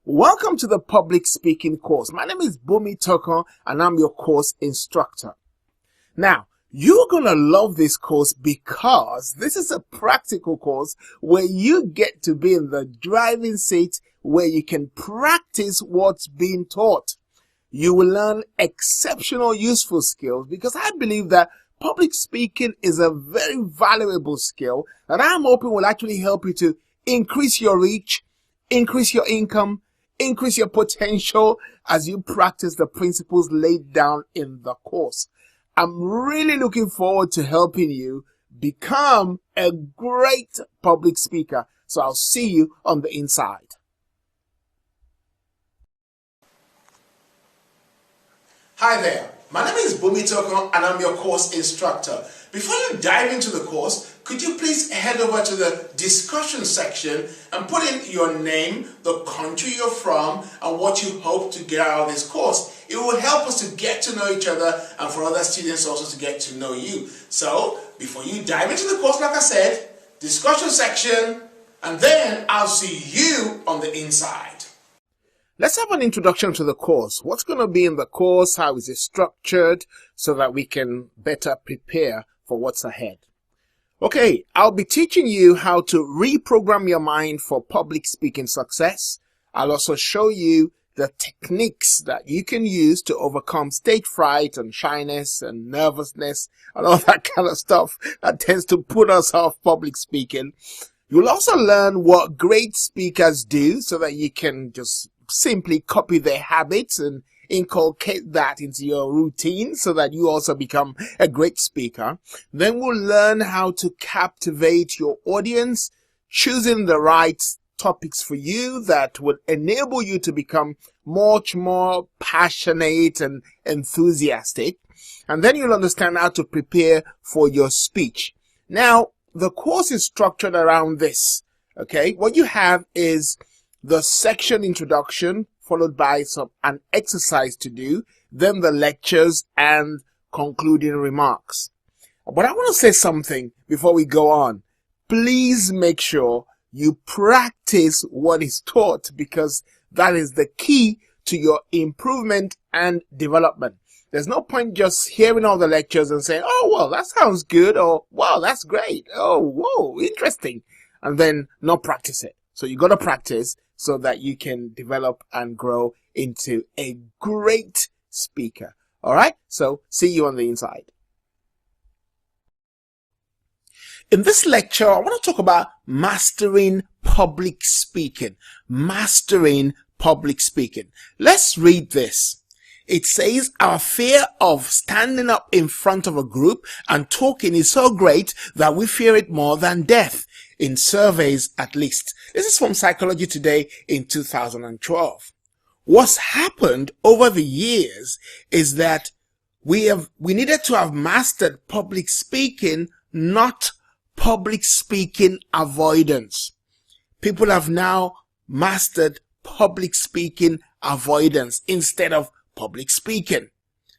Welcome to the public speaking course. My name is Bumi Toko and I'm your course instructor. Now, you're going to love this course because this is a practical course where you get to be in the driving seat where you can practice what's being taught. You will learn exceptional useful skills because I believe that public speaking is a very valuable skill that I'm hoping will actually help you to increase your reach, increase your income, increase your potential as you practice the principles laid down in the course. I'm really looking forward to helping you become a great public speaker. So I'll see you on the inside. Hi there, my name is Bumi Toko and I'm your course instructor. Before you dive into the course, could you please head over to the discussion section and put in your name, the country you're from, and what you hope to get out of this course. It will help us to get to know each other and for other students also to get to know you. So, before you dive into the course, like I said, discussion section, and then I'll see you on the inside. Let's have an introduction to the course. What's going to be in the course? How is it structured so that we can better prepare for what's ahead? Okay, I'll be teaching you how to reprogram your mind for public speaking success. I'll also show you the techniques that you can use to overcome stage fright and shyness and nervousness and all that kind of stuff that tends to put us off public speaking. You'll also learn what great speakers do so that you can just simply copy their habits and inculcate that into your routine so that you also become a great speaker. Then we'll learn how to captivate your audience, choosing the right topics for you that would enable you to become much more passionate and enthusiastic. And then you'll understand how to prepare for your speech. Now, the course is structured around this. Okay, what you have is the section introduction, followed by an exercise to do, then the lectures and concluding remarks. But I want to say something before we go on. Please make sure you practice what is taught because that is the key to your improvement and development. There's no point just hearing all the lectures and saying, oh, well, that sounds good, or wow, that's great, oh, whoa, interesting, and then not practice it. So you got to practice so that you can develop and grow into a great speaker. All right? So see you on the inside. In this lecture, I want to talk about mastering public speaking. Mastering public speaking. Let's read this. It says, our fear of standing up in front of a group and talking is so great that we fear it more than death. In surveys, at least. This is from Psychology Today in 2012. What's happened over the years is that we needed to have mastered public speaking, not public speaking avoidance. People have now mastered public speaking avoidance instead of public speaking.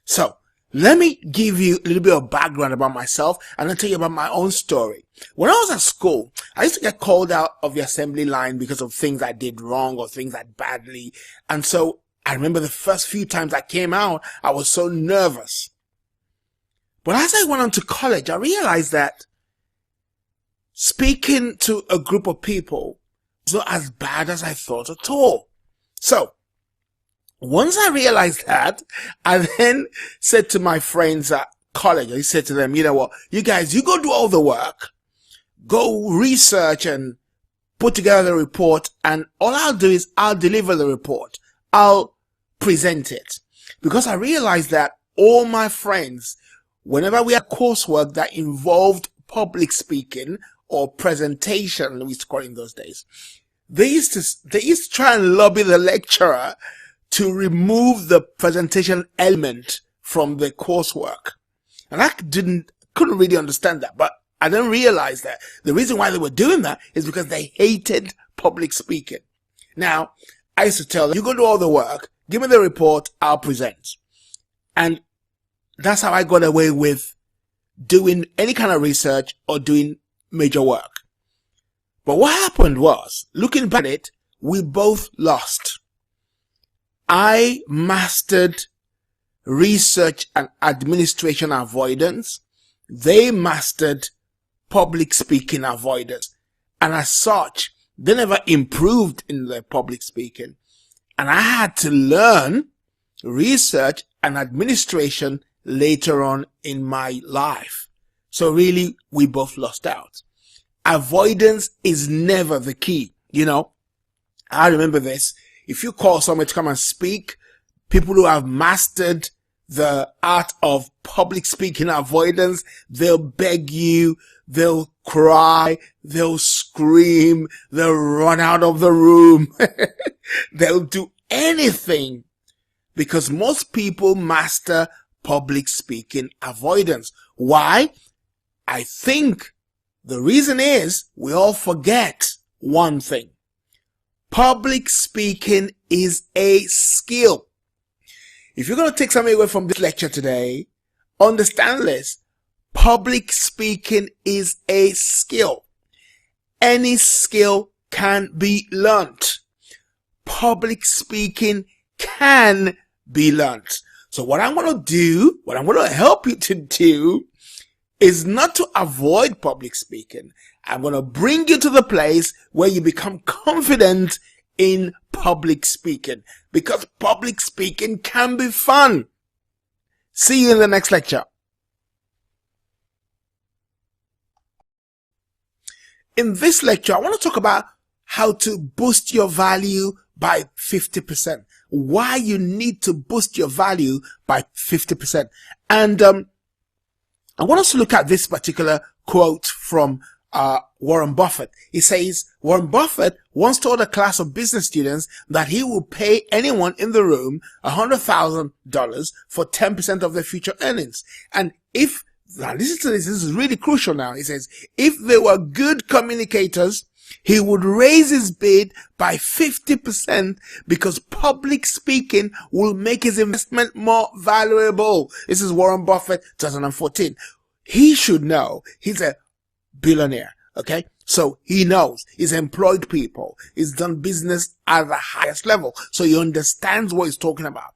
So, let me give you a little bit of background about myself and I'll tell you about my own story. When I was at school, I used to get called out of the assembly line because of things I did wrong or things I did badly. And so I remember the first few times I came out, I was so nervous. But as I went on to college, I realized that speaking to a group of people was not as bad as I thought at all. So, once I realized that, I then said to my friends at college, I said to them, you know what, you guys, you go do all the work, go research and put together the report, and all I'll do is I'll deliver the report. I'll present it. Because I realized that all my friends, whenever we had coursework that involved public speaking or presentation, we used to call it in those days, they used to try and lobby the lecturer to remove the presentation element from the coursework. And I couldn't really understand that, but I didn't realize that the reason why they were doing that is because they hated public speaking. Now, I used to tell them, you go do all the work, give me the report, I'll present. And that's how I got away with doing any kind of research or doing major work. But what happened was, looking back at it, we both lost. I mastered research and administration avoidance. They mastered public speaking avoidance. And as such, they never improved in their public speaking. And I had to learn research and administration later on in my life. So really, we both lost out. Avoidance is never the key. You know, I remember this. If you call someone to come and speak, people who have mastered the art of public speaking avoidance, they'll beg you, they'll cry, they'll scream, they'll run out of the room. They'll do anything because most people master public speaking avoidance. Why? I think the reason is we all forget one thing. Public speaking is a skill. If you're going to take something away from this lecture today, understand this. Public speaking is a skill. Any skill can be learnt. Public speaking can be learnt. So what I'm going to do, what I'm going to help you to do is not to avoid public speaking. I'm going to bring you to the place where you become confident in public speaking, because public speaking can be fun. See you in the next lecture. In this lecture, I want to talk about how to boost your value by 50%. Why you need to boost your value by 50%. And I want us to look at this particular quote from Warren Buffett. He says, Warren Buffett once told a class of business students that he will pay anyone in the room $100,000 for 10% of their future earnings. And if, now listen to this, this is really crucial now. He says, if they were good communicators, he would raise his bid by 50% because public speaking will make his investment more valuable. This is Warren Buffett, 2014. He should know. He's a billionaire. Okay. So he knows. He's employed people. He's done business at the highest level. So he understands what he's talking about.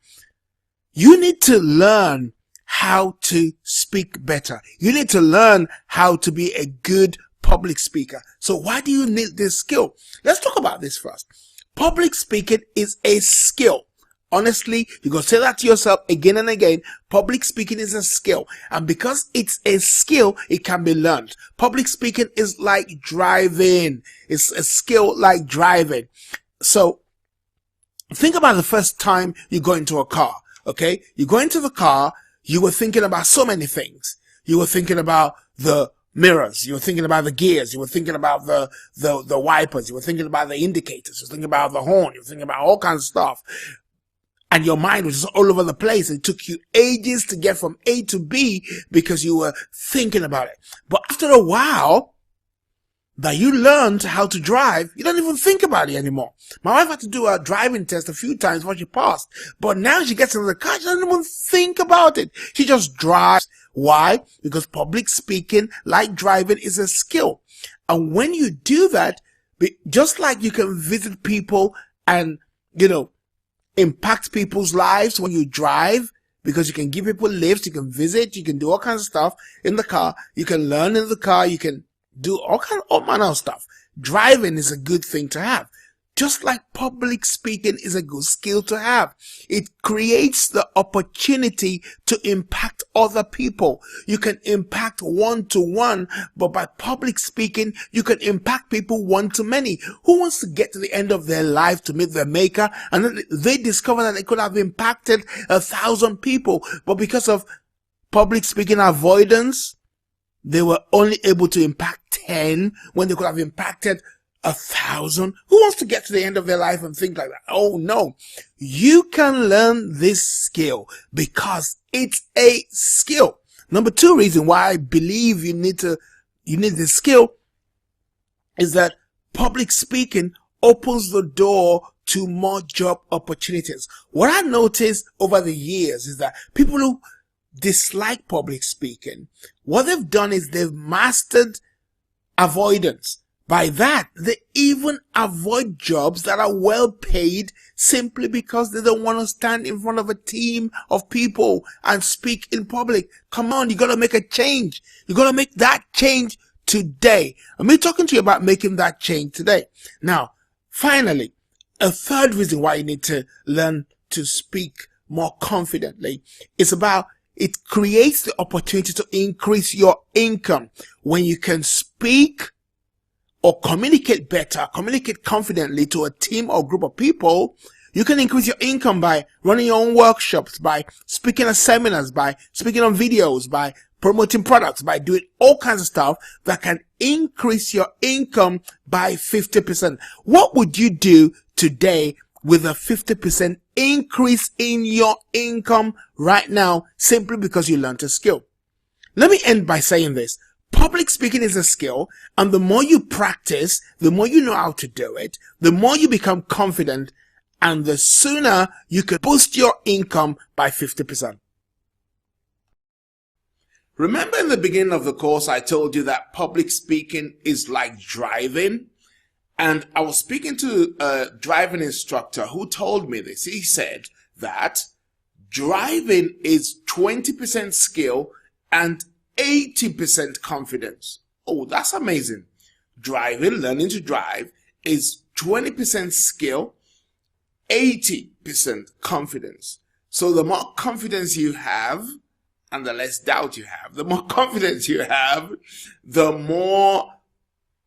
You need to learn how to speak better. You need to learn how to be a good public speaker. So why do you need this skill? Let's talk about this first. Public speaking is a skill. Honestly, you can say that to yourself again and again. Public speaking is a skill. And because it's a skill, it can be learned. Public speaking is like driving. It's a skill like driving. So think about the first time you go into a car. Okay. You go into the car, you were thinking about so many things. You were thinking about the mirrors, you were thinking about the gears, you were thinking about the wipers, you were thinking about the indicators, you were thinking about the horn, you were thinking about all kinds of stuff. And your mind was just all over the place. It took you ages to get from A to B because you were thinking about it. But after a while that you learned how to drive, you don't even think about it anymore. My wife had to do a driving test a few times before she passed. But now she gets into the car, she doesn't even think about it. She just drives. Why? Because public speaking, like driving, is a skill. And when you do that, just like you can visit people and, impact people's lives when you drive, because you can give people lifts, you can visit, you can do all kinds of stuff in the car, you can learn in the car, you can do all manner of stuff. Driving is a good thing to have. Just like public speaking is a good skill to have. It creates the opportunity to impact other people. You can impact one-to-one, but by public speaking, you can impact people one-to-many. Who wants to get to the end of their life to meet their maker, and then they discover that they could have impacted 1,000 people, but because of public speaking avoidance, they were only able to impact 10 when they could have impacted 1,000. Who wants to get to the end of their life and think like that? Oh no. You can learn this skill because it's a skill. Number 2 reason why I believe you need this skill is that public speaking opens the door to more job opportunities. What I noticed over the years is that people who dislike public speaking, what they've done is they've mastered avoidance. By that, they even avoid jobs that are well paid simply because they don't want to stand in front of a team of people and speak in public. Come on, you gotta make a change. You gotta make that change today. I'm talking to you about making that change today. Now, finally, a third reason why you need to learn to speak more confidently is about it creates the opportunity to increase your income. When you can speak or communicate better, communicate confidently to a team or group of people, you can increase your income by running your own workshops, by speaking at seminars, by speaking on videos, by promoting products, by doing all kinds of stuff that can increase your income by 50%. What would you do today with a 50% increase in your income right now simply because you learned a skill? Let me end by saying this. Public speaking is a skill, and the more you practice, the more you know how to do it, the more you become confident, and the sooner you can boost your income by 50%. Remember in the beginning of the course, I told you that public speaking is like driving? And I was speaking to a driving instructor who told me this. He said that driving is 20% skill and 80% confidence. Oh, that's amazing. Driving, learning to drive, is 20% skill, 80% confidence. So the more confidence you have, and the less doubt you have, the more confidence you have, the more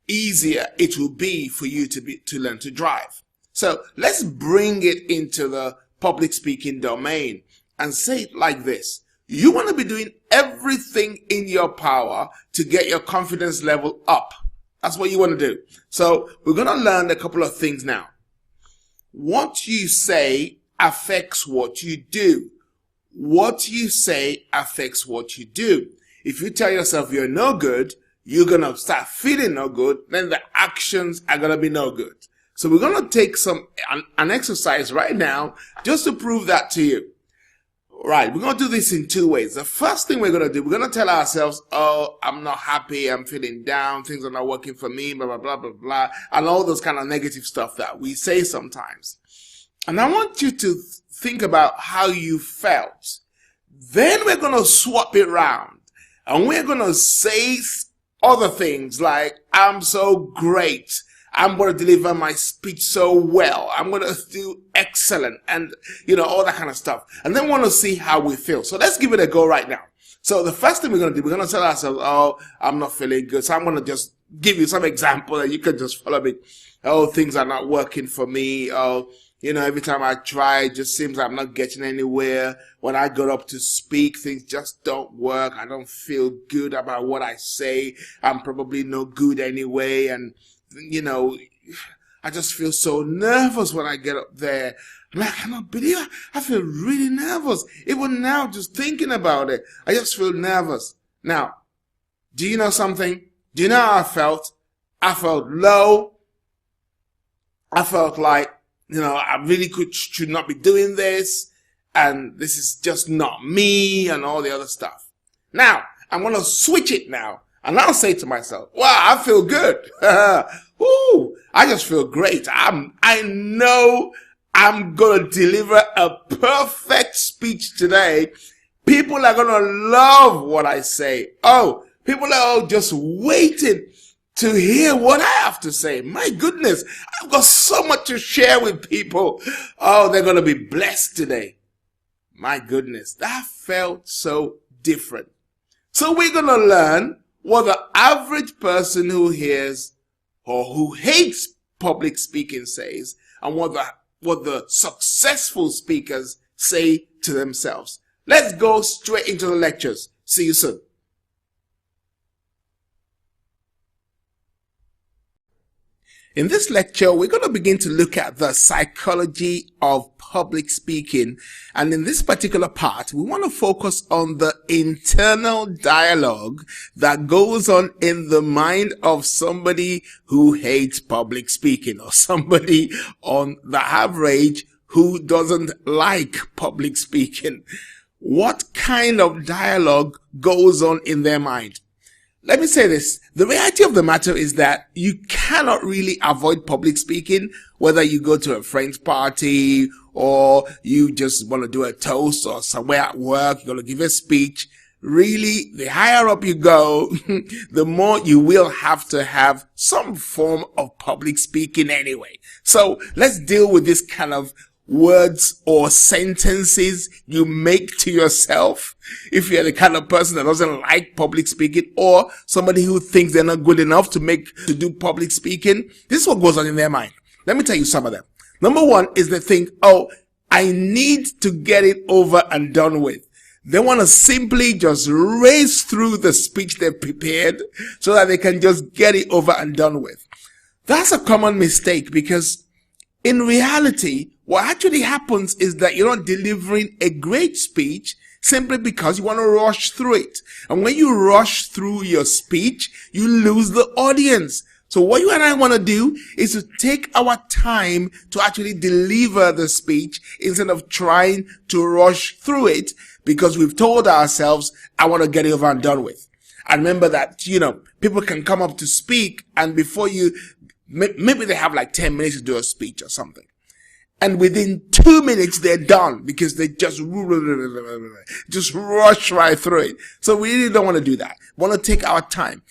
easier it will be for you to learn to drive. So let's bring it into the public speaking domain and say it like this. You want to be doing everything in your power to get your confidence level up. That's what you want to do. So we're going to learn a couple of things now. What you say affects what you do. What you say affects what you do. If you tell yourself you're no good, you're going to start feeling no good, then the actions are going to be no good. So we're going to take an exercise right now just to prove that to you. Right, we're going to do this in two ways. The first thing we're going to do, we're going to tell ourselves, oh, I'm not happy, I'm feeling down, things are not working for me, blah, blah, blah, blah, blah, and all those kind of negative stuff that we say sometimes. And I want you to think about how you felt. Then we're going to swap it around, and we're going to say other things like, I'm so great. I'm going to deliver my speech so well. I'm going to do excellent, and, all that kind of stuff. And then we want to see how we feel. So let's give it a go right now. So the first thing we're going to do, we're going to tell ourselves, oh, I'm not feeling good. So I'm going to just give you some example and you can just follow me. Oh, things are not working for me. Oh, every time I try, it just seems I'm not getting anywhere. When I go up to speak, things just don't work. I don't feel good about what I say. I'm probably no good anyway. And I just feel so nervous when I get up there. I cannot believe it. I feel really nervous. Even now, just thinking about it, I just feel nervous. Now, do you know something? Do you know how I felt? I felt low. I felt like, I really should not be doing this. And this is just not me and all the other stuff. Now, I'm going to switch it now. And I'll say to myself, wow, I feel good. Ooh, I just feel great. I know I'm going to deliver a perfect speech today. People are going to love what I say. Oh, people are all just waiting to hear what I have to say. My goodness, I've got so much to share with people. Oh, they're going to be blessed today. My goodness, that felt so different. So we're going to learn what the average person who hears or who hates public speaking says, and what the successful speakers say to themselves. Let's go straight into the lectures. See you soon. In this lecture, we're going to begin to look at the psychology of public speaking. And in this particular part, we want to focus on the internal dialogue that goes on in the mind of somebody who hates public speaking, or somebody on the average who doesn't like public speaking. What kind of dialogue goes on in their mind? let me say this. The reality of the matter is that you cannot really avoid public speaking, whether you go to a friend's party or you just want to do a toast or somewhere at work, you're going to give a speech. Really, the higher up you go, the more you will have to have some form of public speaking anyway. So let's deal with this kind of words or sentences you make to yourself if you're the kind of person that doesn't like public speaking, or somebody who thinks they're not good enough to do public speaking. This is what goes on in their mind. Let me tell you some of them. Number one is they think, oh, I need to get it over and done with. They want to simply just race through the speech they've prepared so that they can just get it over and done with. That's a common mistake, because in reality, what actually happens is that you're not delivering a great speech simply because you want to rush through it. And when you rush through your speech, you lose the audience. So what you and I want to do is to take our time to actually deliver the speech instead of trying to rush through it, because we've told ourselves, I want to get it over and done with. And remember that, people can come up to speak, and before maybe they have like 10 minutes to do a speech or something. And within 2 minutes, they're done because they just rush right through it. So we really don't want to do that. We want to take our time.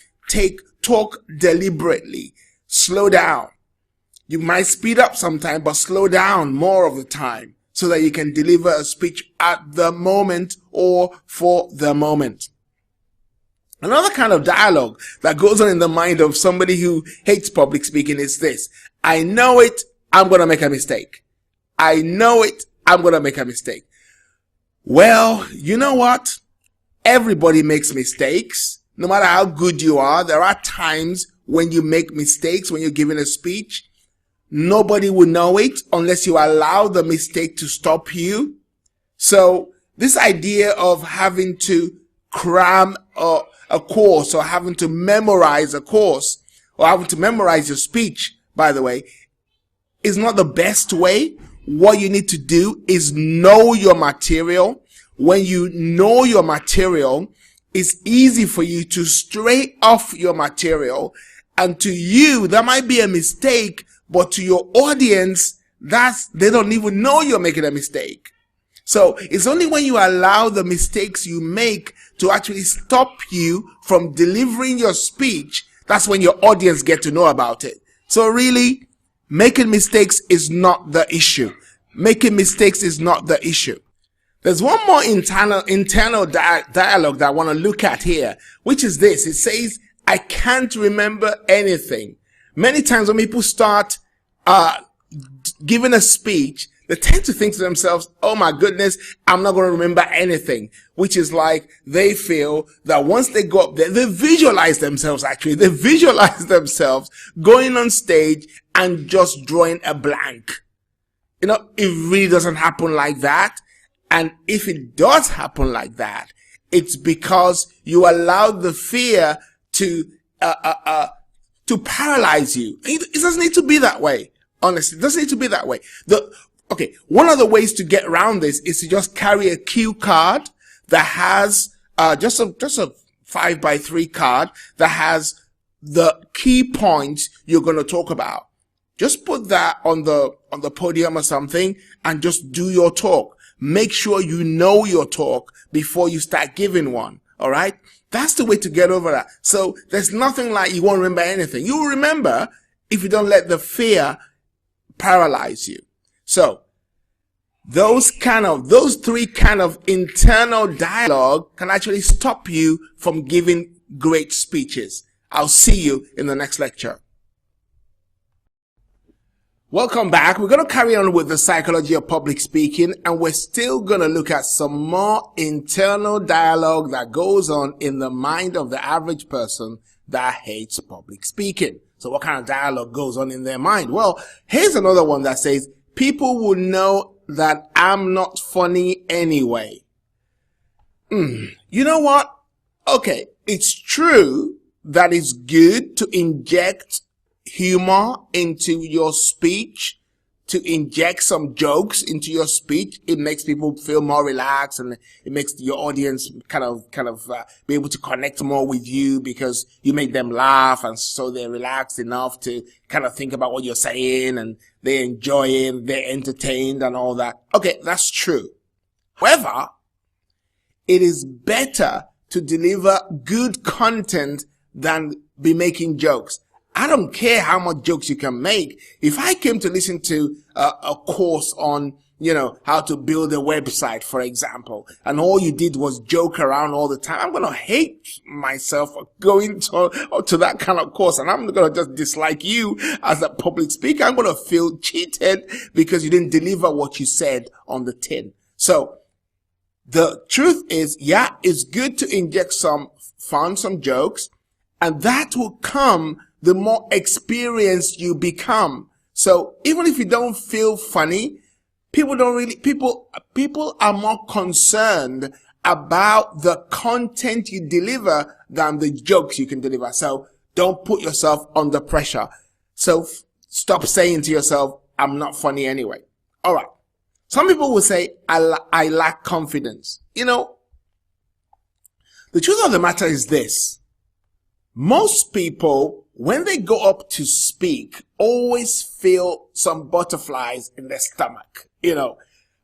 Talk deliberately. Slow down. You might speed up sometime, but slow down more of the time so that you can deliver a speech at the moment or for the moment. Another kind of dialogue that goes on in the mind of somebody who hates public speaking is this: I know it, I'm going to make a mistake. I know it, I'm going to make a mistake. Well, you know what? Everybody makes mistakes. No matter how good you are, there are times when you make mistakes when you're giving a speech. Nobody will know it unless you allow the mistake to stop you. So this idea of having to cram a course, or having to memorize a course, or having to memorize your speech, by the way, is not the best way. What you need to do is know your material. When you know your material, it's easy for you to stray off your material. And to you, that might be a mistake, but to your audience, they don't even know you're making a mistake. So it's only when you allow the mistakes you make to actually stop you from delivering your speech, that's when your audience get to know about it. So really, making mistakes is not the issue. Making mistakes is not the issue. There's one more internal dialogue that I want to look at here, which is this. It says, I can't remember anything. Many times when people start giving a speech, they tend to think to themselves, oh my goodness, I'm not going to remember anything. Which is like they feel that once they go up there, they visualize themselves going on stage and just drawing a blank. It really doesn't happen like that. And if it does happen like that, it's because you allowed the fear to paralyze you. It doesn't need to be that way. Honestly, it doesn't need to be that way. One of the ways to get around this is to just carry a cue card that has just a 5x3 card that has the key points you're going to talk about. Just put that on the podium or something and just do your talk. Make sure you know your talk before you start giving one. All right? That's the way to get over that. So there's nothing like you won't remember anything. You will remember if you don't let the fear paralyze you. So those three kind of internal dialogue can actually stop you from giving great speeches. I'll see you in the next lecture. Welcome back. We're going to carry on with the psychology of public speaking, and we're still going to look at some more internal dialogue that goes on in the mind of the average person that hates public speaking. So what kind of dialogue goes on in their mind? Well, here's another one that says, people will know that I'm not funny anyway. You know what? Okay, it's true that it's good to inject humor into your speech to inject some jokes into your speech. It makes people feel more relaxed, and it makes your audience kind of be able to connect more with you because you make them laugh, and so they're relaxed enough to kind of think about what you're saying, and they enjoy it, they're entertained and all that. Okay, that's true. However, it is better to deliver good content than be making jokes. I don't care how much jokes you can make. If I came to listen to a course on, how to build a website, for example, and all you did was joke around all the time, I'm going to hate myself for going to that kind of course, and I'm going to just dislike you as a public speaker. I'm going to feel cheated because you didn't deliver what you said on the tin. So the truth is, yeah, it's good to inject some fun, some jokes, and that will come the more experienced you become. So even if you don't feel funny, people are more concerned about the content you deliver than the jokes you can deliver. So don't put yourself under pressure. So stop saying to yourself, I'm not funny anyway. All right. Some people will say, I lack confidence. The truth of the matter is this. Most people, when they go up to speak, always feel some butterflies in their stomach. No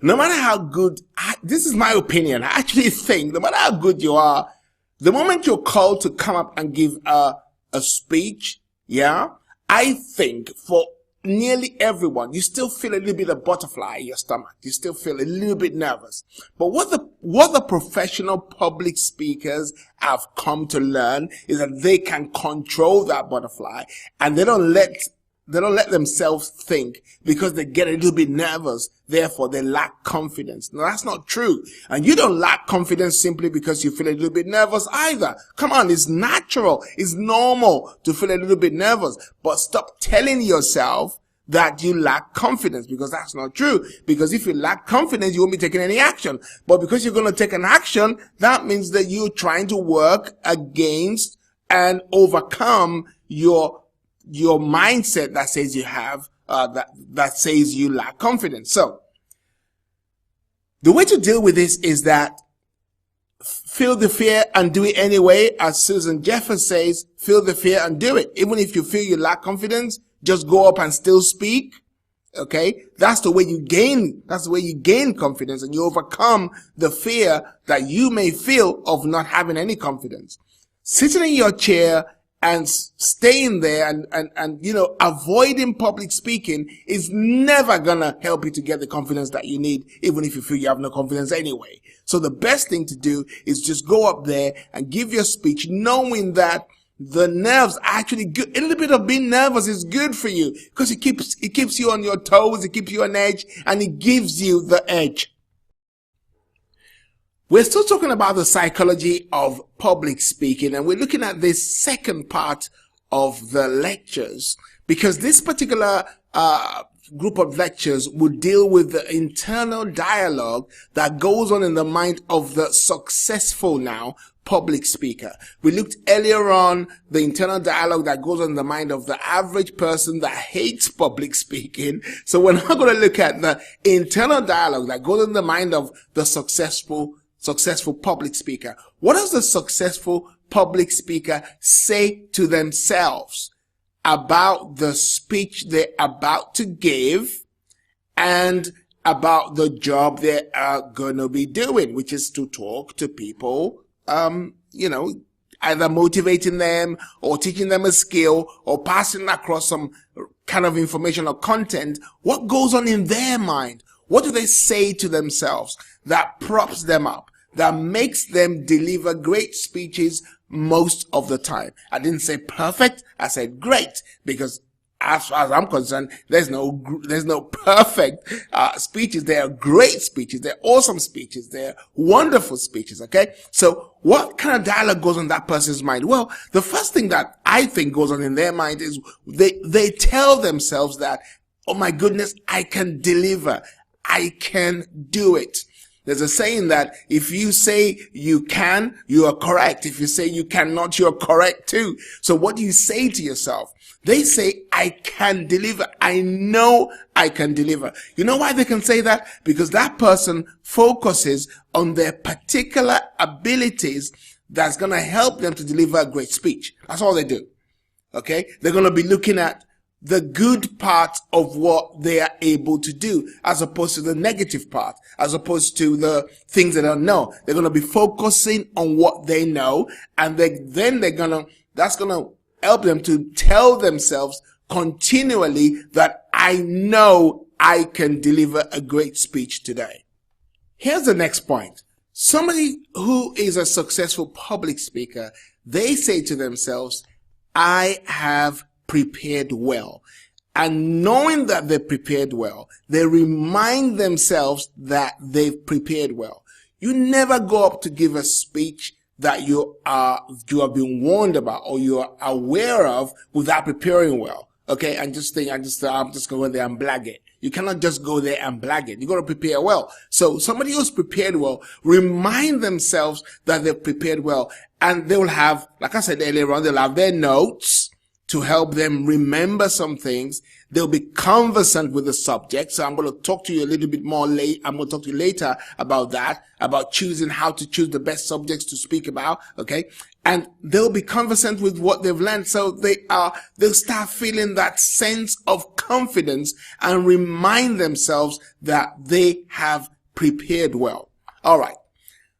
matter how good, this is my opinion, I actually think no matter how good you are, the moment you're called to come up and give a speech, I think for nearly everyone, you still feel a little bit of butterfly in your stomach. You still feel a little bit nervous. But what the professional public speakers have come to learn is that they can control that butterfly, and they don't let themselves think because they get a little bit nervous. Therefore, they lack confidence. No, that's not true. And you don't lack confidence simply because you feel a little bit nervous either. Come on, it's natural. It's normal to feel a little bit nervous. But stop telling yourself that you lack confidence, because that's not true. Because if you lack confidence, you won't be taking any action. But because you're going to take an action, that means that you're trying to work against and overcome your mindset that says you have, that says you lack confidence. So the way to deal with this is that feel the fear and do it anyway. As Susan Jeffers says, feel the fear and do it. Even if you feel you lack confidence, just go up and still speak. Okay. That's the way you gain confidence, and you overcome the fear that you may feel of not having any confidence. Sitting in your chair and staying there and avoiding public speaking is never gonna help you to get the confidence that you need, even if you feel you have no confidence anyway. So the best thing to do is just go up there and give your speech, knowing that the nerves are actually good. A little bit of being nervous is good for you because it keeps you on your toes, it keeps you on edge, and it gives you the edge. We're still talking about the psychology of public speaking, and we're looking at this second part of the lectures, because this particular group of lectures will deal with the internal dialogue that goes on in the mind of the successful now public speaker. We looked earlier on the internal dialogue that goes on in the mind of the average person that hates public speaking. So we're now going to look at the internal dialogue that goes on in the mind of the successful public speaker. What does the successful public speaker say to themselves about the speech they're about to give and about the job they are going to be doing, which is to talk to people, either motivating them or teaching them a skill or passing across some kind of information or content? What goes on in their mind? What do they say to themselves that props them up, that makes them deliver great speeches most of the time? I didn't say perfect, I said great, because as far as I'm concerned, there's no perfect speeches. They are great speeches. They're awesome speeches. They're wonderful speeches. Okay. So what kind of dialogue goes on in that person's mind? Well, the first thing that I think goes on in their mind is they tell themselves that, oh my goodness, I can deliver. I can do it. There's a saying that if you say you can, you are correct. If you say you cannot, you're correct too. So what do you say to yourself? They say, I can deliver. I know I can deliver. You know why they can say that? Because that person focuses on their particular abilities that's going to help them to deliver a great speech. That's all they do. Okay? They're going to be looking at the good part of what they are able to do, as opposed to the negative part, as opposed to the things they don't know. They're going to be focusing on what they know, and that's going to help them to tell themselves continually that I know I can deliver a great speech today. Here's the next point. Somebody who is a successful public speaker, they say to themselves, I have prepared well. And knowing that they prepared well, they remind themselves that they've prepared well. You never go up to give a speech that you have been warned about or you are aware of without preparing well. Okay, and just think, I'm just going to go there and blag it. You cannot just go there and blag it. You got to prepare well. So somebody who's prepared well, remind themselves that they've prepared well, and they will have, like I said earlier on, they'll have their notes to help them remember some things. They'll be conversant with the subject. So I'm going to talk to you a little bit more I'm going to talk to you later about that, about choosing how to choose the best subjects to speak about. Okay. And they'll be conversant with what they've learned. So they'll start feeling that sense of confidence and remind themselves that they have prepared well. All right.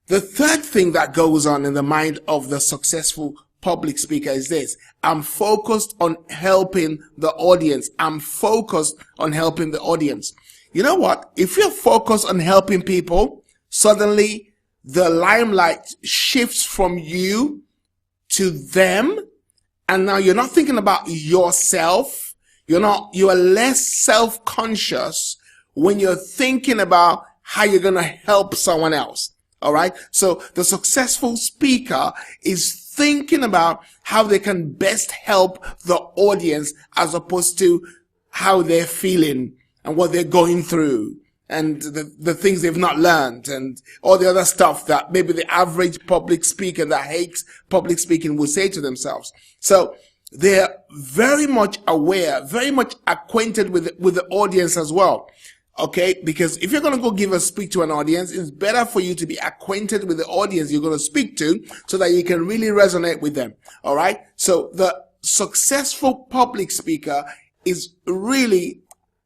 The third thing that goes on in the mind of the successful public speaker is this. I'm focused on helping the audience. I'm focused on helping the audience. You know what? If you're focused on helping people, suddenly the limelight shifts from you to them. And now you're not thinking about yourself. You are less self-conscious when you're thinking about how you're going to help someone else. All right. So the successful speaker is thinking about how they can best help the audience as opposed to how they're feeling and what they're going through and the things they've not learned and all the other stuff that maybe the average public speaker that hates public speaking will say to themselves. So they're very much aware, very much acquainted with the audience as well. Okay, because if you're going to go give a speech to an audience, it's better for you to be acquainted with the audience you're going to speak to so that you can really resonate with them. All right. So the successful public speaker is really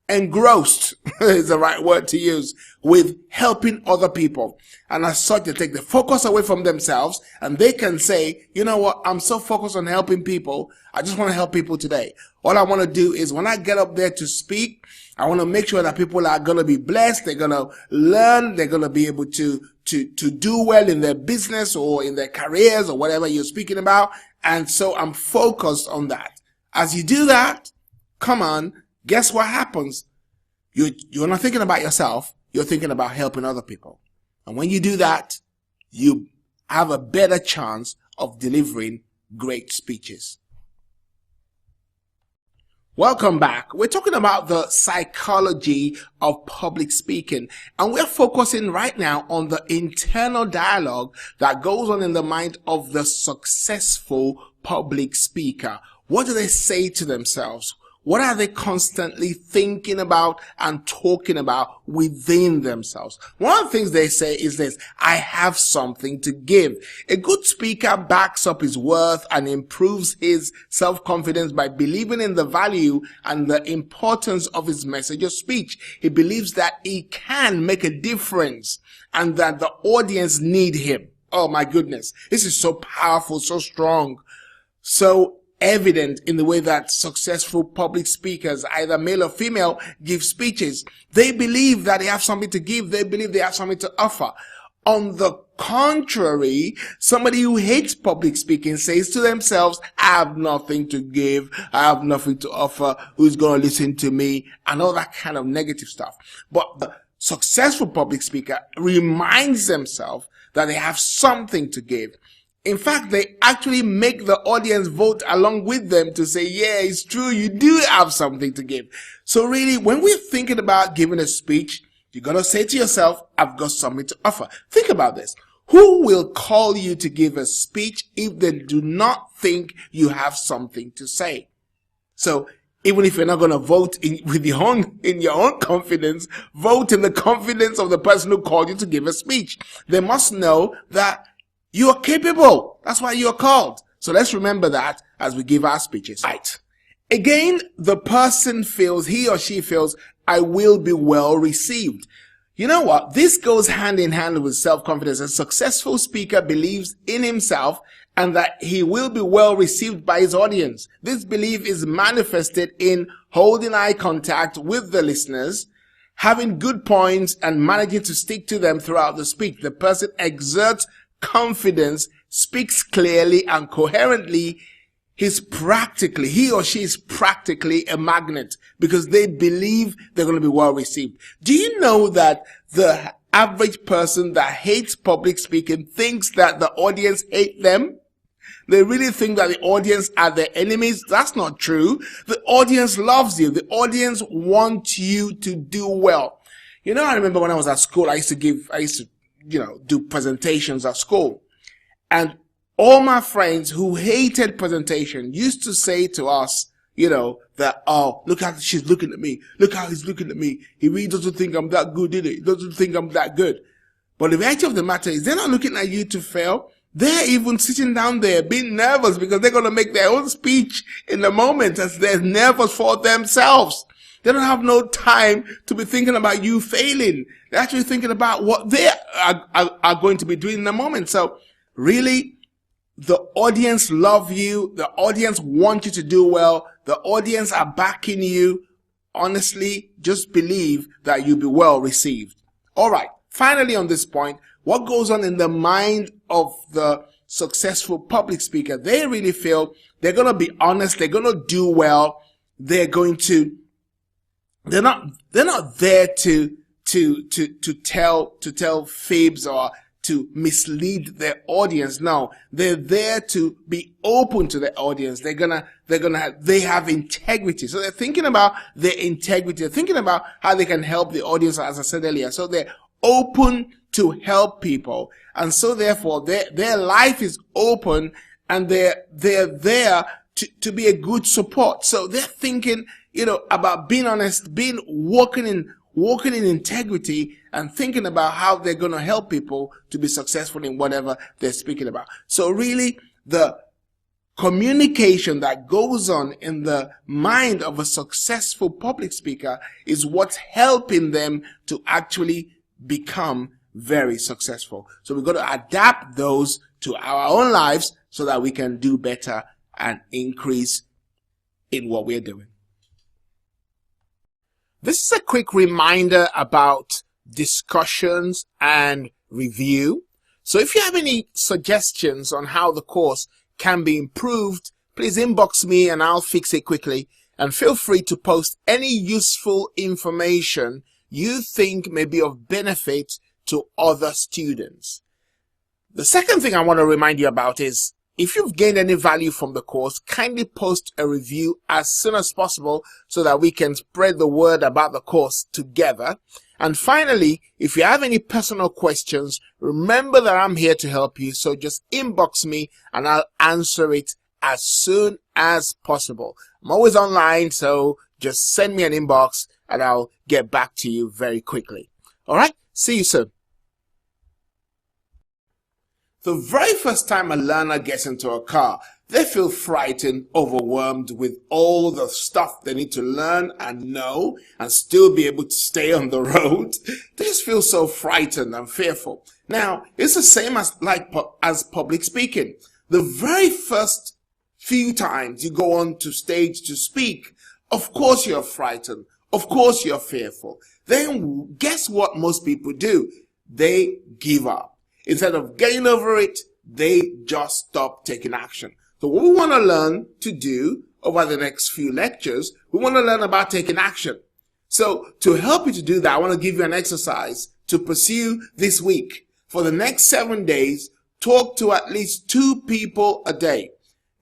engrossed, is the right word to use, with helping other people. And as such, they take the focus away from themselves and they can say, you know what? I'm so focused on helping people. I just want to help people today. All I want to do is when I get up there to speak, I want to make sure that people are going to be blessed. They're going to learn. They're going to be able to do well in their business or in their careers or whatever you're speaking about. And so I'm focused on that. As you do that, come on, guess what happens? You're not thinking about yourself. You're thinking about helping other people. And when you do that, you have a better chance of delivering great speeches. Welcome back. We're talking about the psychology of public speaking, and we're focusing right now on the internal dialogue that goes on in the mind of the successful public speaker. What do they say to themselves? What are they constantly thinking about and talking about within themselves? One of the things they say is this: I have something to give. A good speaker backs up his worth and improves his self-confidence by believing in the value and the importance of his message or speech. He believes that he can make a difference and that the audience need him. Oh my goodness. This is so powerful, so strong, so evident in the way that successful public speakers, either male or female, give speeches. They believe that they have something to give. They believe they have something to offer. On the contrary, somebody who hates public speaking says to themselves, I have nothing to give. I have nothing to offer. Who's going to listen to me? And all that kind of negative stuff. But the successful public speaker reminds themselves that they have something to give. In fact, they actually make the audience vote along with them to say, yeah, it's true, you do have something to give. So really, when we're thinking about giving a speech, You got to say to yourself, I've got something to offer. Think about this. Who will call you to give a speech if they do not think you have something to say? So even if you're not going to vote in your own confidence, vote in the confidence of the person who called you to give a speech. They must know that you are capable. That's why you're called. So let's remember that as we give our speeches. Right. Again, the person feels, he or she feels, I will be well received. You know what? This goes hand in hand with self-confidence. A successful speaker believes in himself and that he will be well received by his audience. This belief is manifested in holding eye contact with the listeners, having good points, and managing to stick to them throughout the speech. The person exerts confidence, speaks clearly and coherently. He or she is practically a magnet because they believe they're going to be well received. Do you know that the average person that hates public speaking thinks that the audience hate them? They really think that the audience are their enemies. That's not true. The audience loves you. The audience wants you to do well. You know, I remember when I was at school, I used to do presentations at school. And all my friends who hated presentation used to say to us, that, oh, look how she's looking at me. Look how he's looking at me. He really doesn't think I'm that good, did he? He doesn't think I'm that good. But the reality of the matter is they're not looking at you to fail. They're even sitting down there being nervous because they're going to make their own speech in the moment as they're nervous for themselves. They don't have no time to be thinking about you failing. They're actually thinking about what they are going to be doing in the moment. So really, the audience love you. The audience want you to do well. The audience are backing you. Honestly, just believe that you'll be well received. All right. Finally, on this point, what goes on in the mind of the successful public speaker? They really feel they're going to be honest. They're going to do well. They're not there to tell fibs or to mislead their audience. No, they're there to be open to the audience. They have integrity. So they're thinking about their integrity. They're thinking about how they can help the audience, as I said earlier. So they're open to help people. And so therefore their life is open and they're there to be a good support. So they're thinking, about being honest, walking in integrity and thinking about how they're going to help people to be successful in whatever they're speaking about. So really, the communication that goes on in the mind of a successful public speaker is what's helping them to actually become very successful. So we've got to adapt those to our own lives so that we can do better and increase in what we're doing. This is a quick reminder about discussions and review. So if you have any suggestions on how the course can be improved, please inbox me and I'll fix it quickly. And feel free to post any useful information you think may be of benefit to other students. The second thing I want to remind you about is, if you've gained any value from the course, kindly post a review as soon as possible so that we can spread the word about the course together. And finally, if you have any personal questions, remember that I'm here to help you. So just inbox me and I'll answer it as soon as possible. I'm always online, so just send me an inbox and I'll get back to you very quickly. All right, see you soon. The very first time a learner gets into a car, they feel frightened, overwhelmed with all the stuff they need to learn and know and still be able to stay on the road. They just feel so frightened and fearful. Now, it's the same as public speaking. The very first few times you go on to stage to speak, of course you're frightened. Of course you're fearful. Then guess what most people do? They give up. Instead of getting over it, they just stop taking action. So what we want to learn to do over the next few lectures, we want to learn about taking action. So to help you to do that, I want to give you an exercise to pursue this week. For the next 7 days, talk to at least 2 people a day.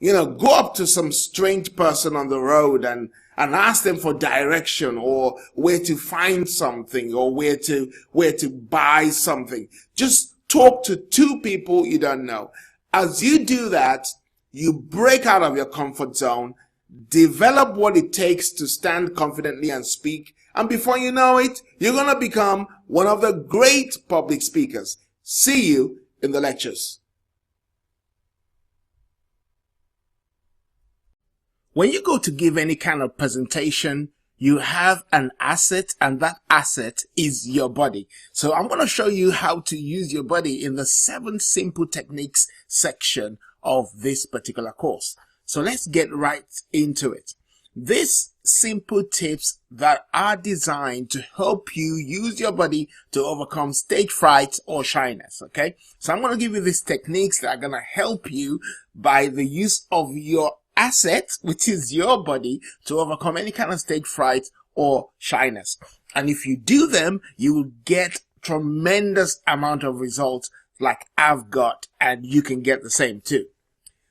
Go up to some strange person on the road and and ask them for direction or where to find something or where to buy something. Just talk to two people you don't know. As you do that, you break out of your comfort zone, develop what it takes to stand confidently and speak, and before you know it, you're going to become one of the great public speakers. See you in the lectures. When you go to give any kind of presentation, you have an asset, and that asset is your body. So I'm going to show you how to use your body in the 7 simple techniques section of this particular course. So let's get right into it. These simple tips that are designed to help you use your body to overcome stage fright or shyness, okay? So I'm going to give you these techniques that are going to help you by the use of your asset, which is your body, to overcome any kind of stage fright or shyness. And if you do them, you will get tremendous amount of results like I've got, and you can get the same too.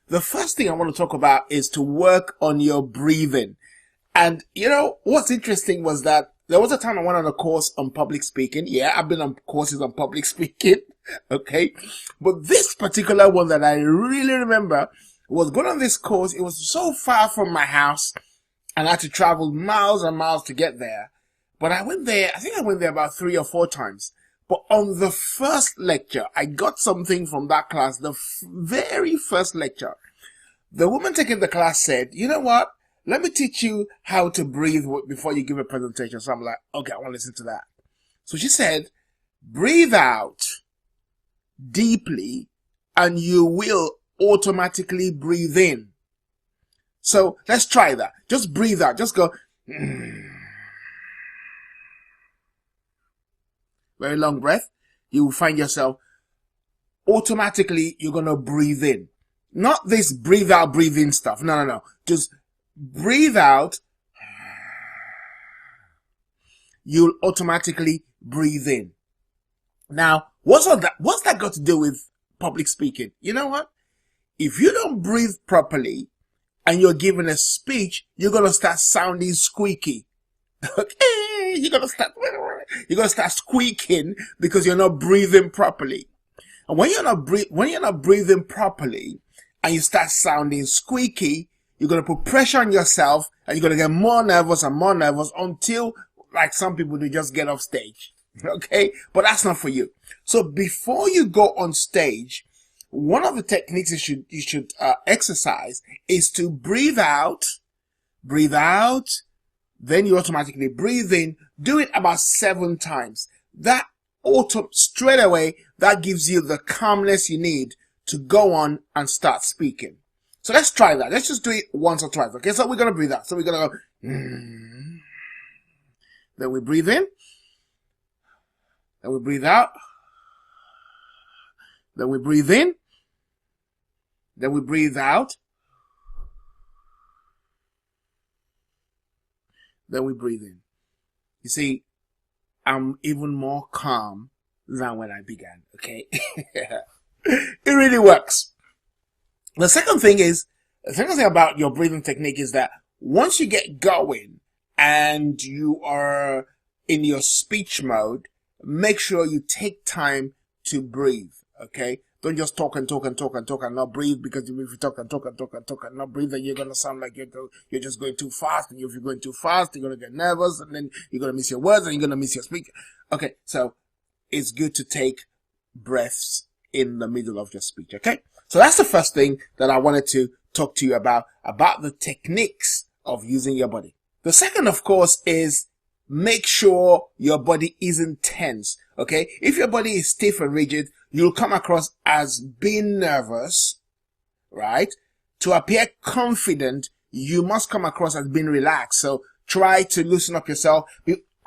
The first thing I want to talk about is to work on your breathing. And you know, what's interesting was that there was a time I went on a course on public speaking. Yeah, I've been on courses on public speaking. Okay. But this particular one that I really remember was going on this course. It was so far from my house and I had to travel miles and miles to get there. But I went there, I think I went there about 3 or 4 times. But on the first lecture, I got something from that class, the very first lecture. The woman taking the class said, you know what? Let me teach you how to breathe before you give a presentation. So I'm like, okay, I want to listen to that. So she said, breathe out deeply and you will automatically breathe in. So let's try that. Just breathe out. Just go. Very long breath. You will find yourself automatically you're going to breathe in. Not this breathe out, breathe in stuff. No. Just breathe out. You'll automatically breathe in. Now, what's that got to do with public speaking? You know what? If you don't breathe properly and you're giving a speech, you're going to start sounding squeaky. Okay? You're going to start squeaking because you're not breathing properly. And when you're not breathing properly and you start sounding squeaky, you're going to put pressure on yourself and you're going to get more nervous and more nervous until, like some people do, just get off stage. Okay? But that's not for you. So before you go on stage, one of the techniques you should exercise is to breathe out, then you automatically breathe in. Do it about 7 times. That straight away, that gives you the calmness you need to go on and start speaking. So let's try that. Let's just do it once or twice. Okay, so we're going to breathe out. So we're going to go, then we breathe in, then we breathe out, then we breathe in, then we breathe out, then we breathe in. You see, I'm even more calm than when I began, okay? It really works. The second thing about your breathing technique is that once you get going and you are in your speech mode, make sure you take time to breathe, okay? Don't just talk and not breathe, because if you talk and not breathe, then you're going to sound like you're just going too fast. And if you're going too fast, you're going to get nervous, and then you're going to miss your words and you're going to miss your speech. Okay, so it's good to take breaths in the middle of your speech, okay? So that's the first thing that I wanted to talk to you about the techniques of using your body. The second, of course, is make sure your body isn't tense, okay? If your body is stiff and rigid, you'll come across as being nervous, right? To appear confident, you must come across as being relaxed. So try to loosen up yourself.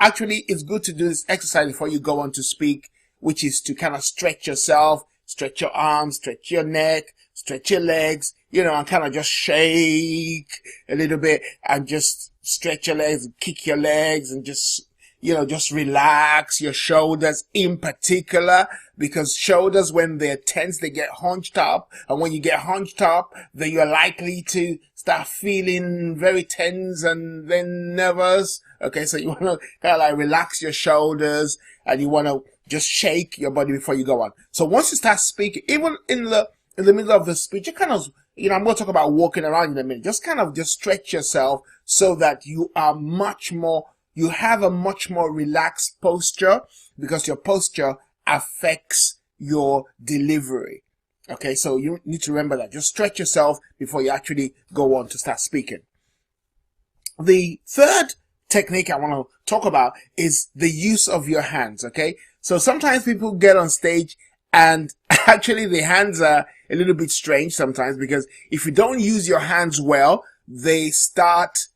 Actually, it's good to do this exercise before you go on to speak, which is to kind of stretch yourself, stretch your arms, stretch your neck, stretch your legs, and kind of just shake a little bit and just stretch your legs and kick your legs and just, just relax your shoulders in particular, because shoulders, when they're tense, they get hunched up. And when you get hunched up, then you're likely to start feeling very tense and then nervous. Okay, so you want to kind of like relax your shoulders, and you want to just shake your body before you go on. So once you start speaking, even in the middle of the speech, you kind of, I'm going to talk about walking around in a minute. Just kind of just stretch yourself so that you have a much more relaxed posture, because your posture affects your delivery. Okay, so you need to remember that. Just stretch yourself before you actually go on to start speaking. The third technique I want to talk about is the use of your hands. Okay, so sometimes people get on stage and actually the hands are a little bit strange sometimes, because if you don't use your hands well, they start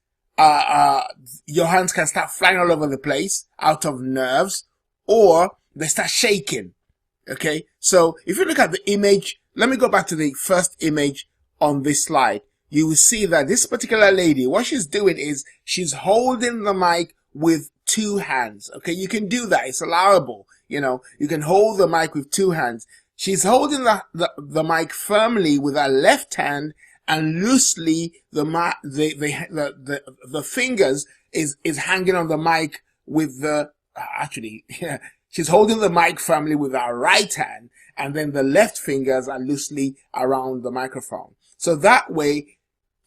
your hands can start flying all over the place out of nerves, or they start shaking. Okay, so if you look at the image, let me go back to the first image on this slide. You will see that this particular lady, what she's doing is she's holding the mic with two hands. Okay, you can do that. It's allowable. You can hold the mic with two hands. She's holding the mic firmly with her left hand, and loosely the fingers is hanging on the mic with she's holding the mic firmly with her right hand, and then the left fingers are loosely around the microphone. So that way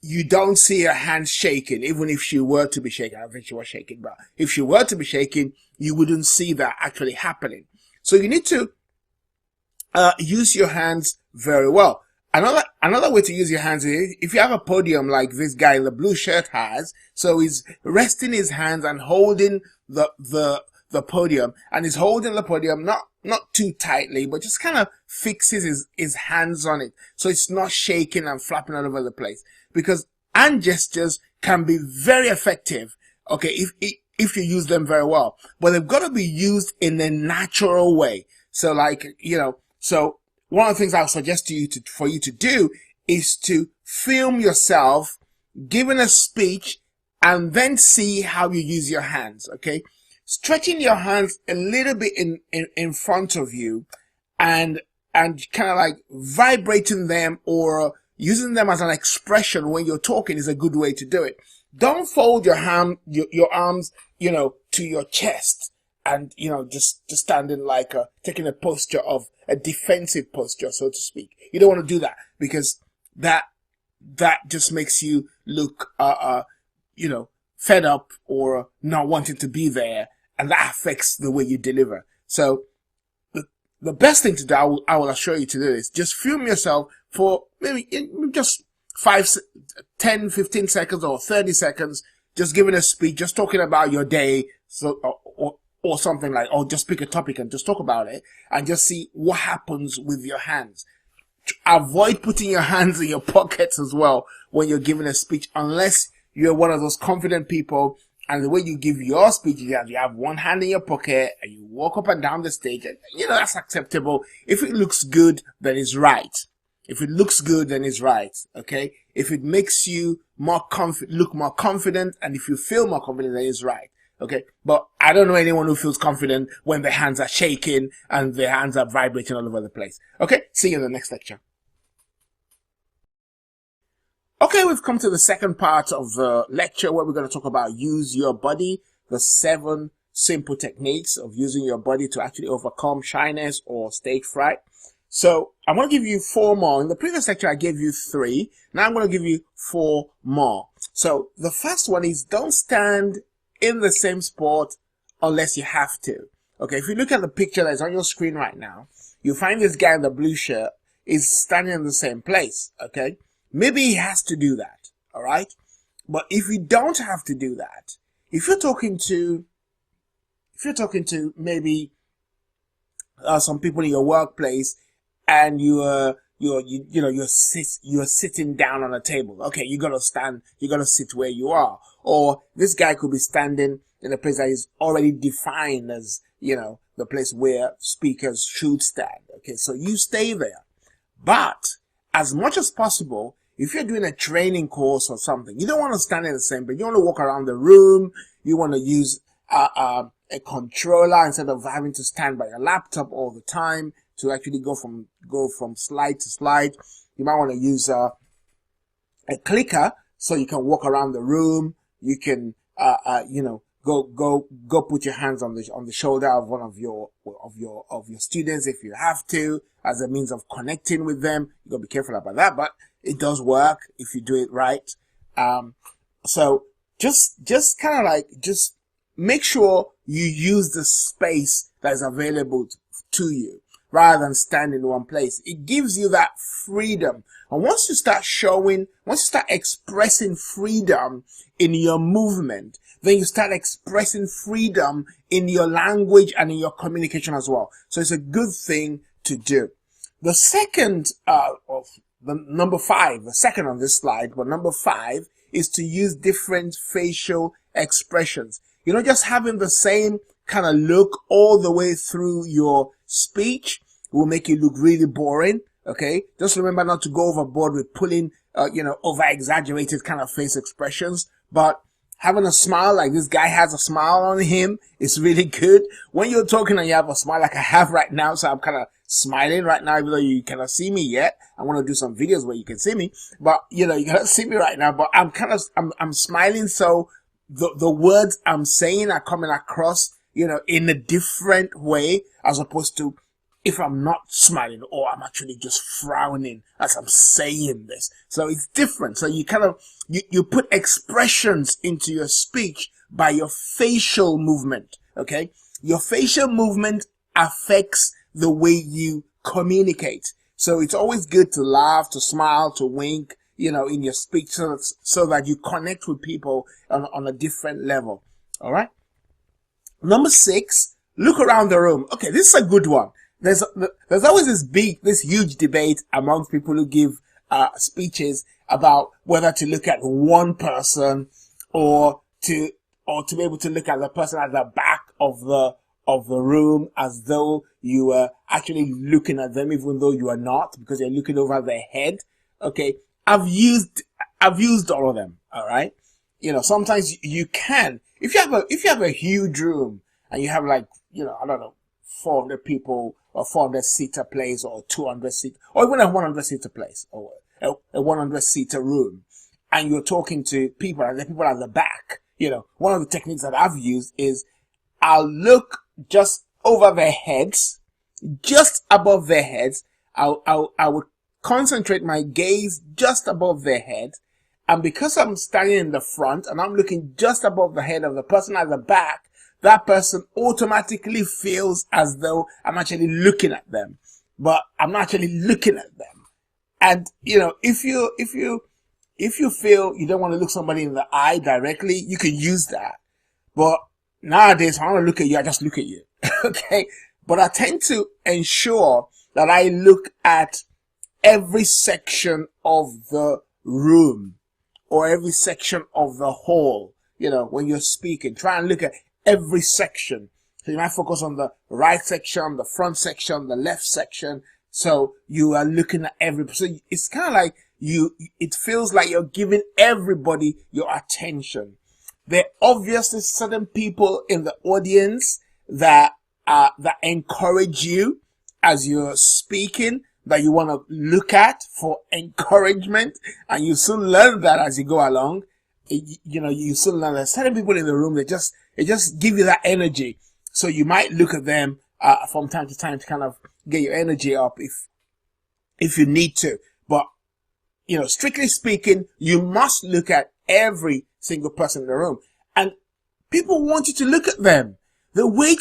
you don't see her hand shaking, even if she were to be shaking. I don't think she was shaking, but if she were to be shaking, you wouldn't see that actually happening. So you need to use your hands very well. Another way to use your hands is if you have a podium like this guy in the blue shirt has. So he's resting his hands and holding the podium, and he's holding the podium not too tightly, but just kind of fixes his hands on it, so it's not shaking and flapping all over the place. Because hand gestures can be very effective, okay, if you use them very well, but they've got to be used in a natural way. So so one of the things I would suggest for you to do is to film yourself giving a speech and then see how you use your hands. Okay, stretching your hands a little bit in front of you, and kind of like vibrating them or using them as an expression when you're talking is a good way to do it. Don't fold your arms, to your chest and, just standing like taking a posture of a defensive posture, so to speak. You don't want to do that, because that just makes you look, fed up or not wanting to be there, and that affects the way you deliver. So the best thing to do, I will assure you to do, is just film yourself for maybe just 10, 15 seconds or 30 seconds, just giving a speech, just talking about your day, or something like, or just pick a topic and just talk about it, and just see what happens with your hands. Avoid putting your hands in your pockets as well when you're giving a speech, unless you're one of those confident people, and the way you give your speech is that you have one hand in your pocket and you walk up and down the stage, and that's acceptable. If it looks good, then it's right. If it looks good, then it's right. Okay? If it makes you look more confident, and if you feel more confident, then it's right. Okay? But I don't know anyone who feels confident when their hands are shaking and their hands are vibrating all over the place. Okay? See you in the next lecture. Okay, we've come to the second part of the lecture, where we're going to talk about use your body, the 7 simple techniques of using your body to actually overcome shyness or stage fright. So I'm going to give you 4 more. In the previous lecture, I gave you 3. Now I'm going to give you 4 more. So the first one is, don't stand in the same spot unless you have to. Okay, if you look at the picture that's on your screen right now, you find this guy in the blue shirt is standing in the same place. Okay, maybe he has to do that. All right, but if you don't have to do that, if you're talking to maybe some people in your workplace, and you're sitting down on a table. Okay, you gotta sit where you are. Or this guy could be standing in a place that is already defined as, the place where speakers should stand. Okay, so you stay there. But as much as possible, if you're doing a training course or something, you don't want to stand in the same place. You want to walk around the room. You want to use a a controller instead of having to stand by your laptop all the time to actually go from slide to slide. You might want to use a clicker so you can walk around the room. You can go put your hands on the shoulder of one of your students if you have to, as a means of connecting with them. You gotta be careful about that, but it does work if you do it right. So just kind of like, just make sure you use the space that is available to you rather than stand in one place. It gives you that freedom. And once you start expressing freedom in your movement, then you start expressing freedom in your language and in your communication as well. So it's a good thing to do. The second, number 5, the second on this slide, but number 5 is to use different facial expressions. You know, just having the same kind of look all the way through your speech will make you look really boring. Okay. Just remember not to go overboard with pulling, over exaggerated kind of face expressions, but having a smile like this guy has a smile on him is really good. When you're talking and you have a smile like I have right now, so I'm kind of smiling right now, even though you cannot see me yet. I want to do some videos where you can see me, but you cannot see me right now, but I'm smiling. So the words I'm saying are coming across, in a different way, as opposed to if I'm not smiling or I'm actually just frowning as I'm saying this. So it's different. So you you put expressions into your speech by your facial movement. Okay. Your facial movement affects the way you communicate. So it's always good to laugh, to smile, to wink, in your speech so that you connect with people on a different level. All right. Number 6, look around the room. Okay. This is a good one. There's always this huge debate amongst people who give speeches about whether to look at one person or to be able to look at the person at the back of the room as though you were actually looking at them, even though you are not, because you're looking over their head. Okay, I've used all of them. All right, sometimes you can, if you have a huge room and you have I don't know, 400 people or 400 seater place or 200 seat or even a 100 seater place or a 100 seater room, and you're talking to people and the people at the back. One of the techniques that I've used is I'll look just over their heads, just above their heads. I would concentrate my gaze just above their head. And because I'm standing in the front and I'm looking just above the head of the person at the back, that person automatically feels as though I'm actually looking at them, but I'm not actually looking at them. And, if you feel you don't want to look somebody in the eye directly, you can use that. But nowadays, if I want to look at you, I just look at you. Okay. But I tend to ensure that I look at every section of the room or every section of the hall. When you're speaking, try and look at every section. So you might focus on the right section, the front section, the left section. So you are looking at so it's kind of like it feels like you're giving everybody your attention. There are obviously certain people in the audience that encourage you as you're speaking, that you want to look at for encouragement, and you soon learn that as you go along. You soon learn that certain people in the room, they just give you that energy. So you might look at them from time to time to kind of get your energy up if you need to. But strictly speaking, you must look at every single person in the room, and people want you to look at them. The way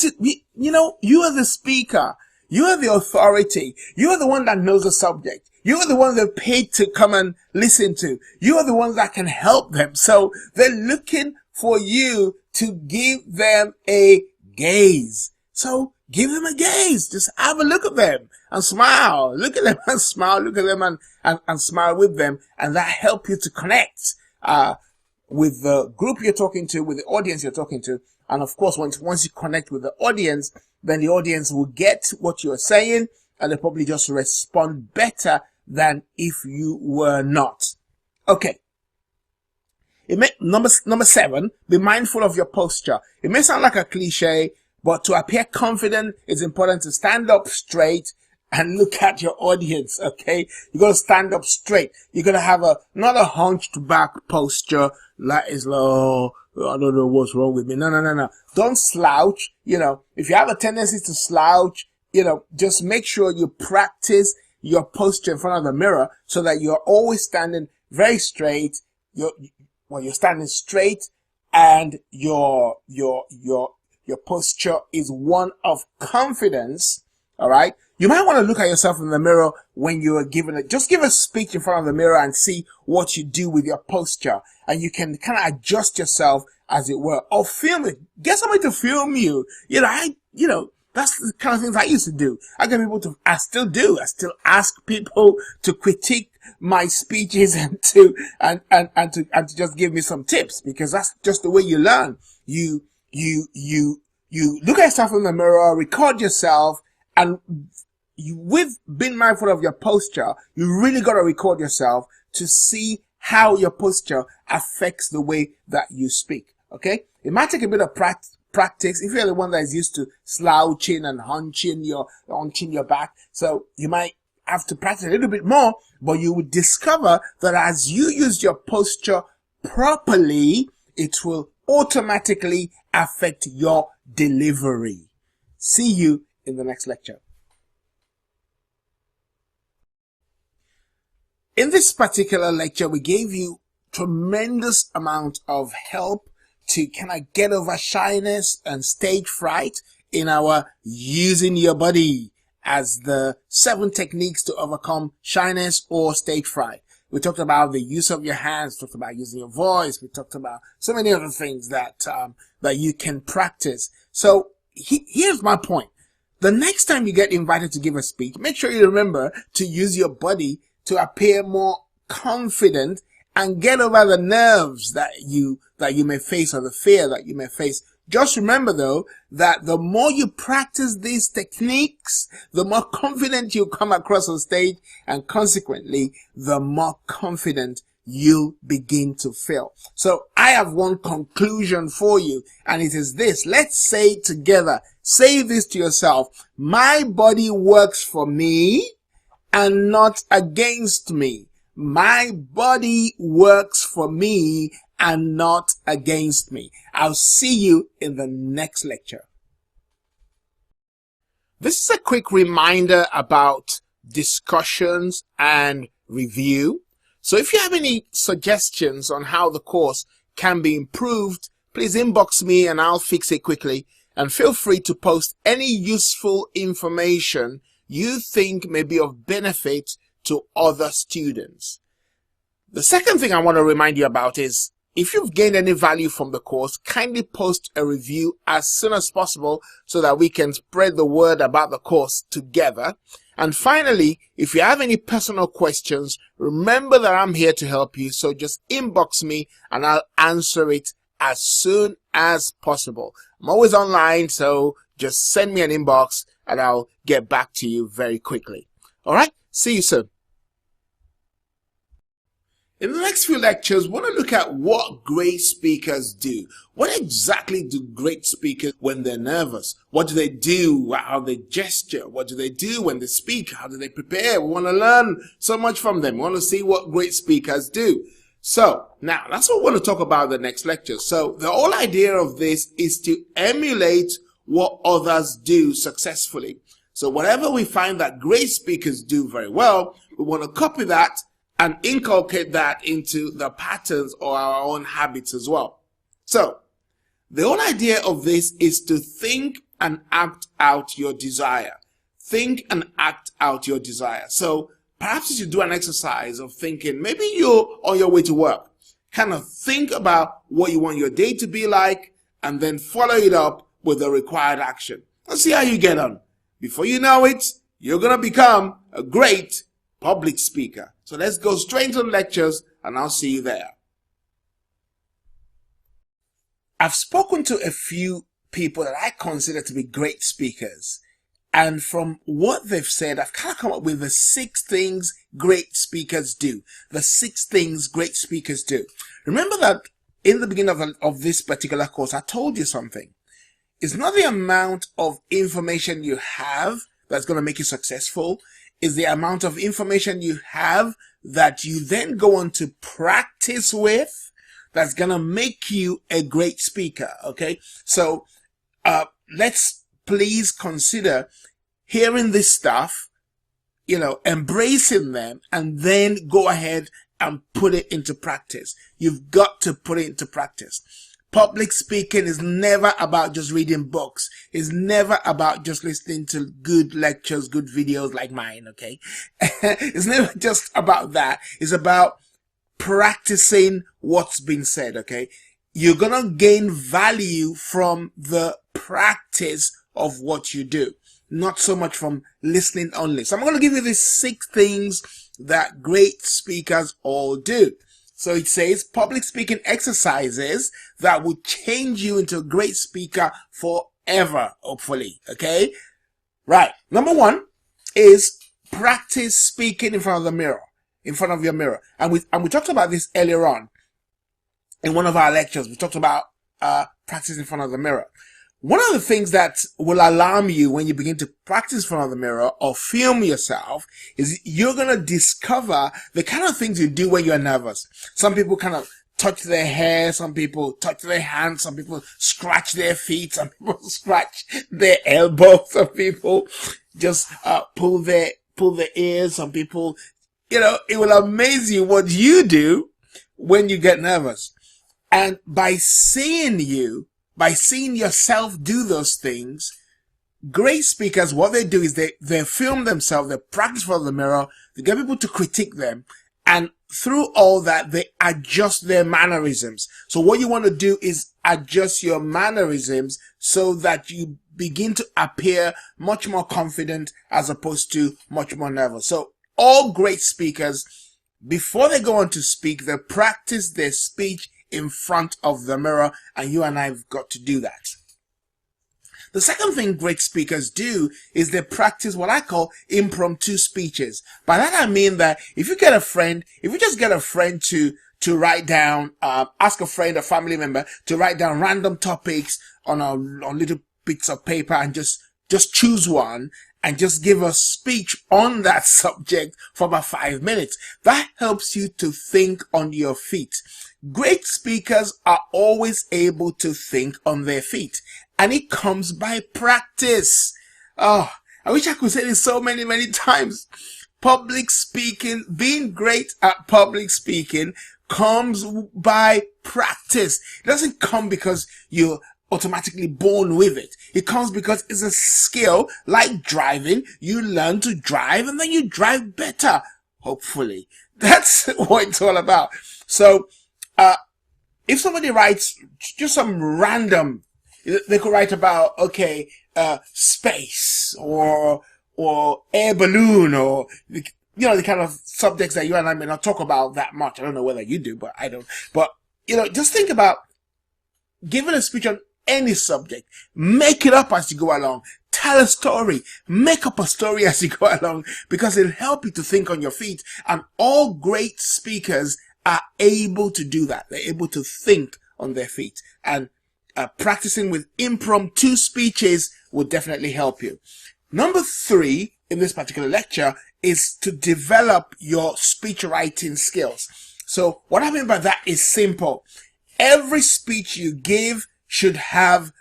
you are the speaker. You are the authority. You are the one that knows the subject. You are the one they're paid to come and listen to. You are the ones that can help them. So they're looking for you to give them a gaze. So give them a gaze. Just have a look at them and smile. Look at them and smile. Look at them and smile with them. And that helps you to connect with the group you're talking to, with the audience you're talking to. And of course, once you connect with the audience, then the audience will get what you're saying, and they'll probably just respond better than if you were not. Okay. Number 7, be mindful of your posture. It may sound like a cliche, but to appear confident, it's important to stand up straight and look at your audience, okay? You gotta stand up straight. You're gonna have not a hunched back posture, like it's low. I don't know what's wrong with me. No. Don't slouch. If you have a tendency to slouch, just make sure you practice your posture in front of the mirror so that you're always standing very straight. You're standing straight, and your posture is one of confidence. All right. You might want to look at yourself in the mirror when you are just give a speech in front of the mirror and see what you do with your posture. And you can kind of adjust yourself, as it were, or film it. Get somebody to film you. That's the kind of things I used to do. I still do. I still ask people to critique my speeches and to just give me some tips, because that's just the way you learn. You look at yourself in the mirror, record yourself, and with being mindful of your posture, you really got to record yourself to see how your posture affects the way that you speak. Okay? It might take a bit of practice if you're the one that is used to slouching and hunching your back. So you might have to practice a little bit more, but you will discover that as you use your posture properly, it will automatically affect your delivery. See you in the next lecture. In this particular lecture, we gave you tremendous amount of help to kind of get over shyness and stage fright in our using your body as the 7 techniques to overcome shyness or stage fright. We talked about the use of your hands, talked about using your voice, we talked about so many other things that you can practice. So here's my point. The next time you get invited to give a speech, make sure you remember to use your body to appear more confident and get over the nerves that you may face, or the fear that you may face. Just remember though, that the more you practice these techniques, the more confident you come across on stage, and consequently, the more confident you'll begin to feel. So I have one conclusion for you, and it is this. Let's say it together. Say this to yourself. My body works for me and not against me. My body works for me and not against me. I'll see you in the next lecture. This is a quick reminder about discussions and review. So if you have any suggestions on how the course can be improved, please inbox me and I'll fix it quickly. And feel free to post any useful information you think may be of benefit to other students. The second thing I want to remind you about is, if you've gained any value from the course, kindly post a review as soon as possible so that we can spread the word about the course together. And finally, if you have any personal questions, remember that I'm here to help you. So just inbox me and I'll answer it as soon as possible. I'm always online, so just send me an inbox and I'll get back to you very quickly. All right, see you soon. In the next few lectures, we want to look at what great speakers do. What exactly do great speakers when they're nervous? What do they do? How they gesture? What do they do when they speak? How do they prepare? We want to learn so much from them. We want to see what great speakers do. So now that's what we want to talk about in the next lecture. So the whole idea of this is to emulate what others do successfully. So whatever we find that great speakers do very well, we want to copy that and inculcate that into the patterns or our own habits as well. So the whole idea of this is to think and act out your desire. Think and act out your desire. So perhaps you should do an exercise of thinking, maybe you're on your way to work. Kind of think about what you want your day to be like and then follow it up with the required action. Let's see how you get on. Before you know it, you're going to become a great public speaker. So let's go straight to the lectures and I'll see you there. I've spoken to a few people that I consider to be great speakers. And from what they've said, I've kind of come up with the 6 things great speakers do. The 6 things great speakers do. Remember that in the beginning of this particular course, I told you something. It's not the amount of information you have that's going to make you successful. It's the amount of information you have that you then go on to practice with that's going to make you a great speaker. Okay. So, let's please consider hearing this stuff, embracing them, and then go ahead and put it into practice. You've got to put it into practice. Public speaking is never about just reading books. It's never about just listening to good lectures, good videos like mine, okay? It's never just about that. It's about practicing what's been said, okay? You're gonna gain value from the practice of what you do, not so much from listening only. So I'm gonna give you these 6 things that great speakers all do. So it says public speaking exercises that will change you into a great speaker forever, hopefully. Okay? Right. Number 1 is practice speaking in front of the mirror, in front of your mirror. And we talked about this earlier on in one of our lectures. We talked about practice in front of the mirror. One of the things that will alarm you when you begin to practice in front of the mirror or film yourself is you're going to discover the kind of things you do when you're nervous. Some people kind of touch their hair, some people touch their hands, some people scratch their feet, some people scratch their elbows, some people just pull their ears, some people, it will amaze you what you do when you get nervous. And by seeing yourself do those things, great speakers, what they do is they film themselves, they practice in front of the mirror, they get people to critique them, and through all that, they adjust their mannerisms. So what you want to do is adjust your mannerisms so that you begin to appear much more confident as opposed to much more nervous. So all great speakers, before they go on to speak, they practice their speech in front of the mirror, and you and I have got to do that. The second thing great speakers do is they practice what I call impromptu speeches. By that I mean that if you just get a friend to write down, ask a friend, a family member to write down random topics on little bits of paper and just choose one and just give a speech on that subject for about 5 minutes. That helps you to think on your feet. Great speakers are always able to think on their feet, and it comes by practice. Oh, I wish I could say this so many times. Public speaking, being great at public speaking comes by practice. It doesn't come because you're automatically born with it. It comes because it's a skill like driving. You learn to drive and then you drive better, hopefully. That's what it's all about. So, if somebody writes just some random, they could write about, space or air balloon or, the kind of subjects that you and I may not talk about that much. I don't know whether you do, but I don't. But, just think about giving a speech on any subject. Make it up as you go along. Tell a story. Make up a story as you go along because it'll help you to think on your feet. And all great speakers are able to do that. They're able to think on their feet, and practicing with impromptu speeches will definitely help you. Number 3 in this particular lecture is to develop your speech writing skills. So what I mean by that is simple. Every speech you give should have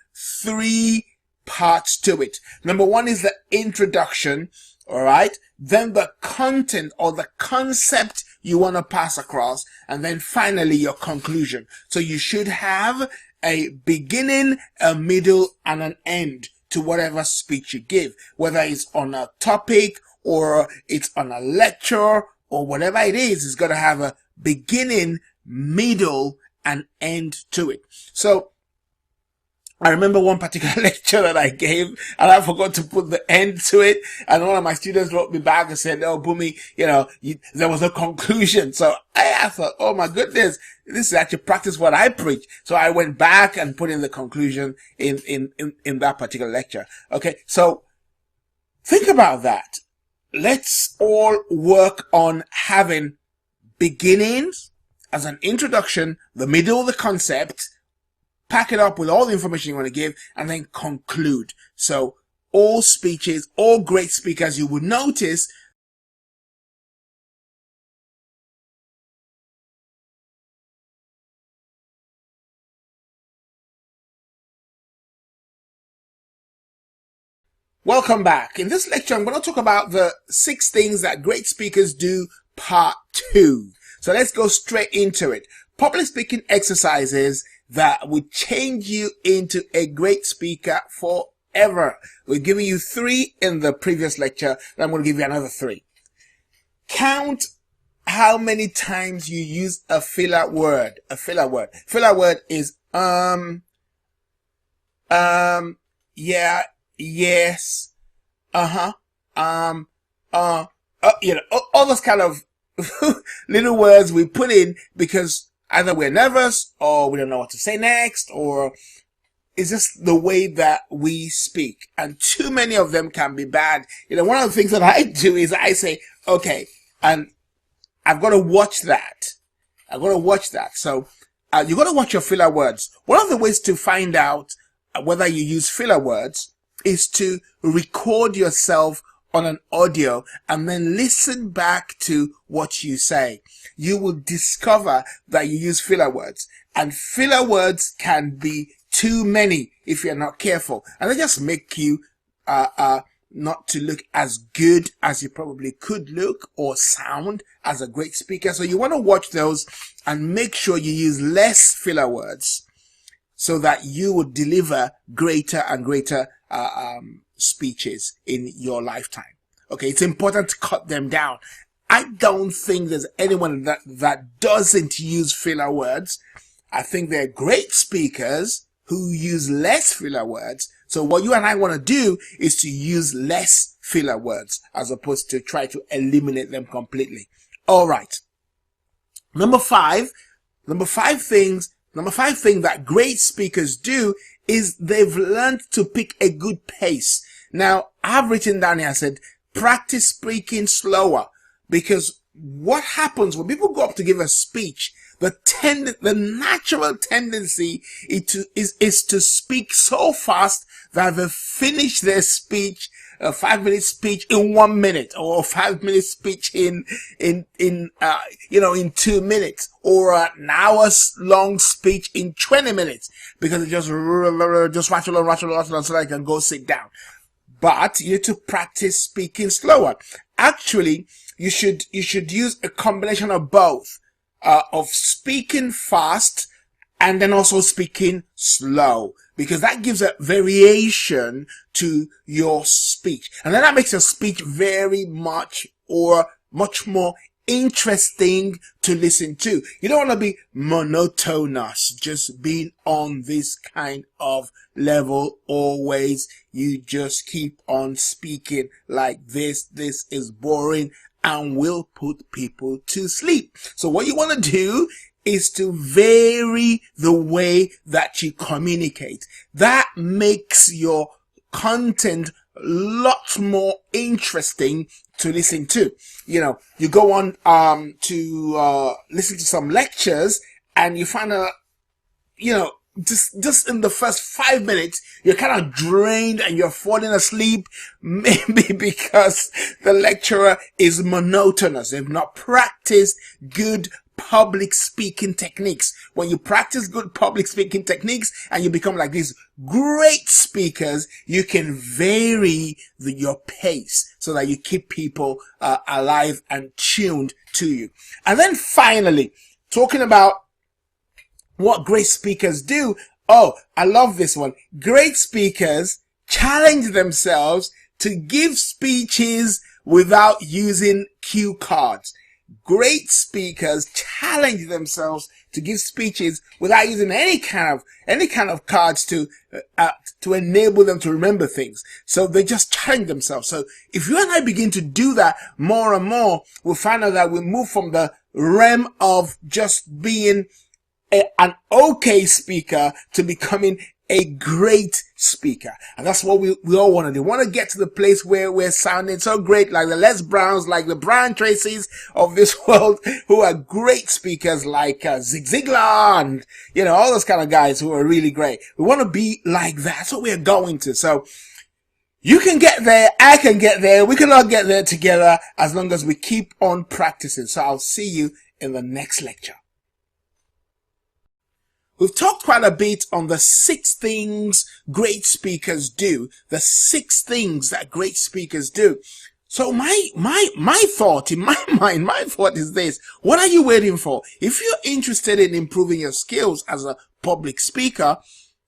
3 parts to it. Number 1 is the introduction, all right? Then the content or the concept you want to pass across, and then finally your conclusion. So you should have a beginning, a middle, and an end to whatever speech you give, whether it's on a topic or it's on a lecture or whatever it is. It's got to have a beginning, middle, and end to it. So I remember one particular lecture that I gave and I forgot to put the end to it. And one of my students wrote me back and said, "Oh, Bumi, there was a conclusion." So I thought, oh my goodness, this is actually practice what I preach. So I went back and put in the conclusion in that particular lecture. Okay. So think about that. Let's all work on having beginnings, as an introduction, the middle, the concept, pack it up with all the information you want to give, and then conclude. So all speeches, all great speakers, you would notice Welcome back. In this lecture, I'm going to talk about the 6 things that great speakers do, part 2. So let's go straight into it. Public speaking exercises that would change you into a great speaker forever. We're giving you 3 in the previous lecture, and I'm going to give you another 3. Count how many times you use a filler word. A filler word. Filler word is yeah, yes, all those kind of little words we put in because either we're nervous or we don't know what to say next, or it's just the way that we speak. And too many of them can be bad. One of the things that I do is I say, okay, and I've got to watch that. So you've got to watch your filler words. One of the ways to find out whether you use filler words is to record yourself on an audio and then listen back to what you say. You will discover that you use filler words, and filler words can be too many if you're not careful, and they just make you not to look as good as you probably could look or sound as a great speaker. So you want to watch those and make sure you use less filler words so that you would deliver greater and greater speeches in your lifetime. Okay, it's important to cut them down. I don't think there's anyone that doesn't use filler words. I think they're great speakers who use less filler words. So what you and I want to do is to use less filler words as opposed to try to eliminate them completely. All right. Number five thing that great speakers do is they've learned to pick a good pace. Now, I've written down here, I said, practice speaking slower, because what happens when people go up to give a speech, the natural tendency is to speak so fast that they finish their speech, a 5-minute speech in 1 minute, or a 5-minute speech in 2 minutes, or an hour's long speech in 20 minutes, because they just rattle on so they can go sit down. But you need to practice speaking slower. Actually, you should use a combination of both, of speaking fast and then also speaking slow, because that gives a variation to your speech. And then that makes your speech very much more interesting to listen to. You don't want to be monotonous, just being on this kind of level always. You just keep on speaking like this. This is boring and will put people to sleep. So what you want to do is to vary the way that you communicate. That makes your content lots more interesting to listen to. You go on to listen to some lectures, and you find out, just in the first 5 minutes, you're kind of drained and you're falling asleep, maybe because the lecturer is monotonous. They've not practiced good public speaking techniques. When you practice good public speaking techniques and you become like these great speakers, you can vary your pace so that you keep people alive and tuned to you. And then finally, talking about what great speakers do. Oh, I love this one. Great speakers challenge themselves to give speeches without using cue cards. Great speakers challenge themselves to give speeches without using any kind of cards to enable them to remember things. So they just challenge themselves. So if you and I begin to do that more and more, we'll find out that we move from the realm of just being an okay speaker to becoming a great speaker. And that's what we all want to do. We want to get to the place where we're sounding so great, like the Les Browns, like the Brian Tracys of this world, who are great speakers, like Zig Ziglar and, all those kind of guys who are really great. We want to be like that. That's what we're going to. So you can get there. I can get there. We can all get there together as long as we keep on practicing. So I'll see you in the next lecture. We've talked quite a bit on the 6 things great speakers do. The 6 things that great speakers do. So my thought in my mind, my thought is this. What are you waiting for? If you're interested in improving your skills as a public speaker,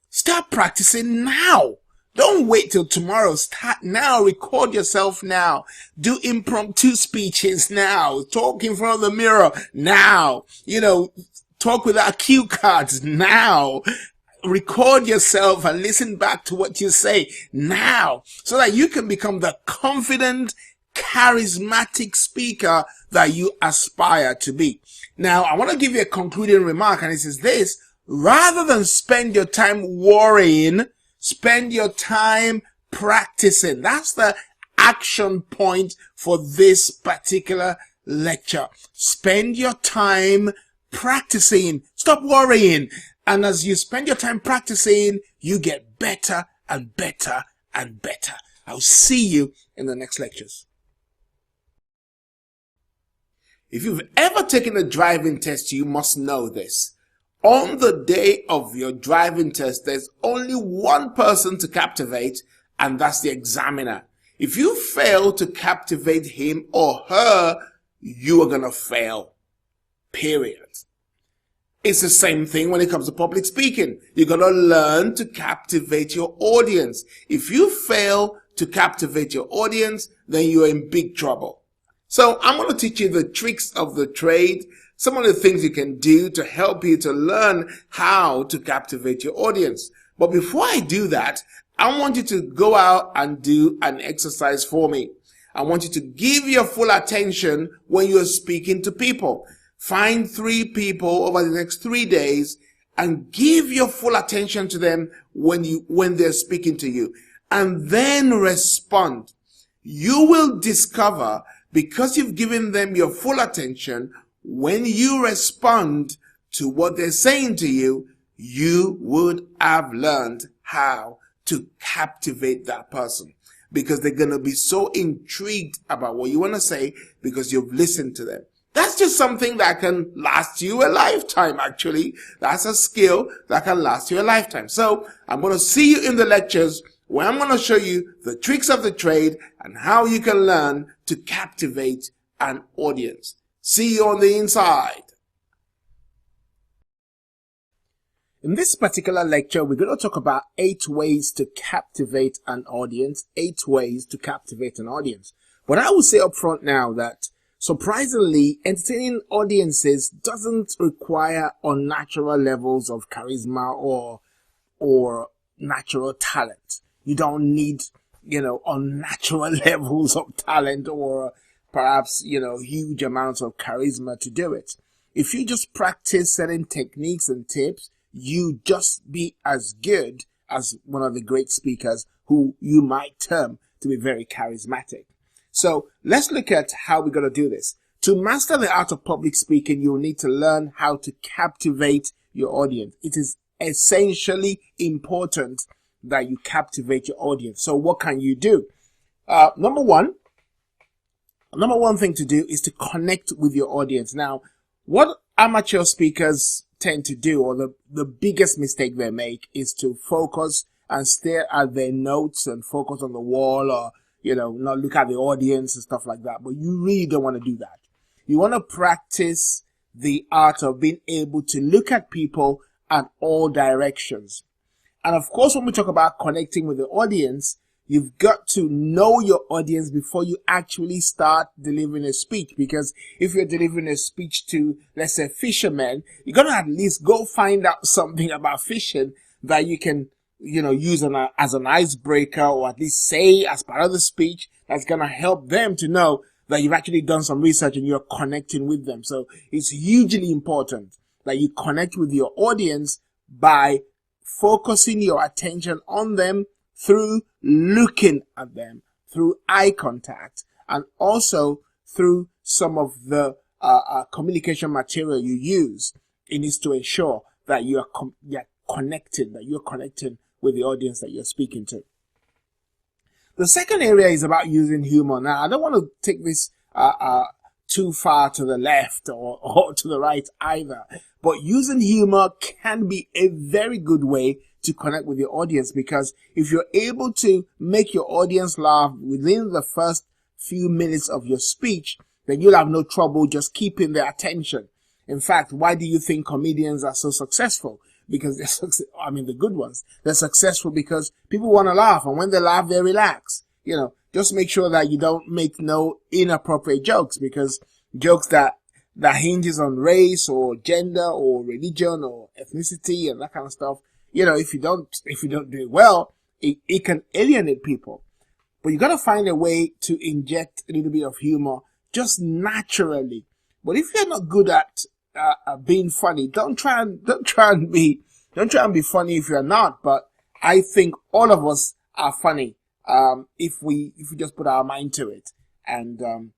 start practicing now. Don't wait till tomorrow. Start now. Record yourself now. Do impromptu speeches now. Talk in front of the mirror now. Talk with our cue cards now. Record yourself and listen back to what you say now, so that you can become the confident, charismatic speaker that you aspire to be. Now, I want to give you a concluding remark, and it is this: rather than spend your time worrying, spend your time practicing. That's the action point for this particular lecture. Spend your time practicing. Stop worrying. And as you spend your time practicing, you get better and better and better. I'll see you in the next lectures. If you've ever taken a driving test, you must know this. On the day of your driving test, there's only one person to captivate, and that's the examiner. If you fail to captivate him or her, you are going to fail. Period. It's the same thing when it comes to public speaking. You're going to learn to captivate your audience. If you fail to captivate your audience, then you're in big trouble. So I'm going to teach you the tricks of the trade, some of the things you can do to help you to learn how to captivate your audience. But before I do that, I want you to go out and do an exercise for me. I want you to give your full attention when you're speaking to people. Find 3 people over the next 3 days and give your full attention to them when they're speaking to you, and then respond. You will discover, because you've given them your full attention, when you respond to what they're saying to you, you would have learned how to captivate that person, because they're going to be so intrigued about what you want to say because you've listened to them. That's just something that can last you a lifetime, actually. That's a skill that can last you a lifetime. So I'm going to see you in the lectures where I'm going to show you the tricks of the trade and how you can learn to captivate an audience. See you on the inside. In this particular lecture, we're going to talk about 8 ways to captivate an audience. 8 ways to captivate an audience. But I will say up front now that surprisingly, entertaining audiences doesn't require unnatural levels of charisma or natural talent. You don't need, unnatural levels of talent or perhaps, huge amounts of charisma to do it. If you just practice certain techniques and tips, you just be as good as one of the great speakers who you might term to be very charismatic. So let's look at how we're going to do this. To master the art of public speaking, you'll need to learn how to captivate your audience. It is essentially important that you captivate your audience. So what can you do? Number one thing to do is to connect with your audience. Now, what amateur speakers tend to do, or the biggest mistake they make, is to focus and stare at their notes and focus on the wall, or not look at the audience and stuff like that. But you really don't want to do that. You want to practice the art of being able to look at people at all directions. And of course, when we talk about connecting with the audience, you've got to know your audience before you actually start delivering a speech. Because if you're delivering a speech to, let's say, fishermen, you're going to at least go find out something about fishing that you can use as an icebreaker, or at least say as part of the speech, that's going to help them to know that you've actually done some research and you're connecting with them. So it's hugely important that you connect with your audience by focusing your attention on them through looking at them, through eye contact, and also through some of the communication material you use. It needs to ensure that you're connecting with the audience that you're speaking to. The second area is about using humor. Now, I don't want to take this too far to the left or to the right either, but using humor can be a very good way to connect with your audience, because if you're able to make your audience laugh within the first few minutes of your speech, then you'll have no trouble just keeping their attention. In fact, why do you think comedians are so successful? Because the good ones, they're successful because people want to laugh, and when they laugh, they relax. Just make sure that you don't make no inappropriate jokes, because jokes that hinges on race or gender or religion or ethnicity and that kind of stuff, if you don't do it well, it can alienate people. But you got to find a way to inject a little bit of humor just naturally. But if you're not good at being funny, don't try and be funny if you're not. But I think all of us are funny if we just put our mind to it. And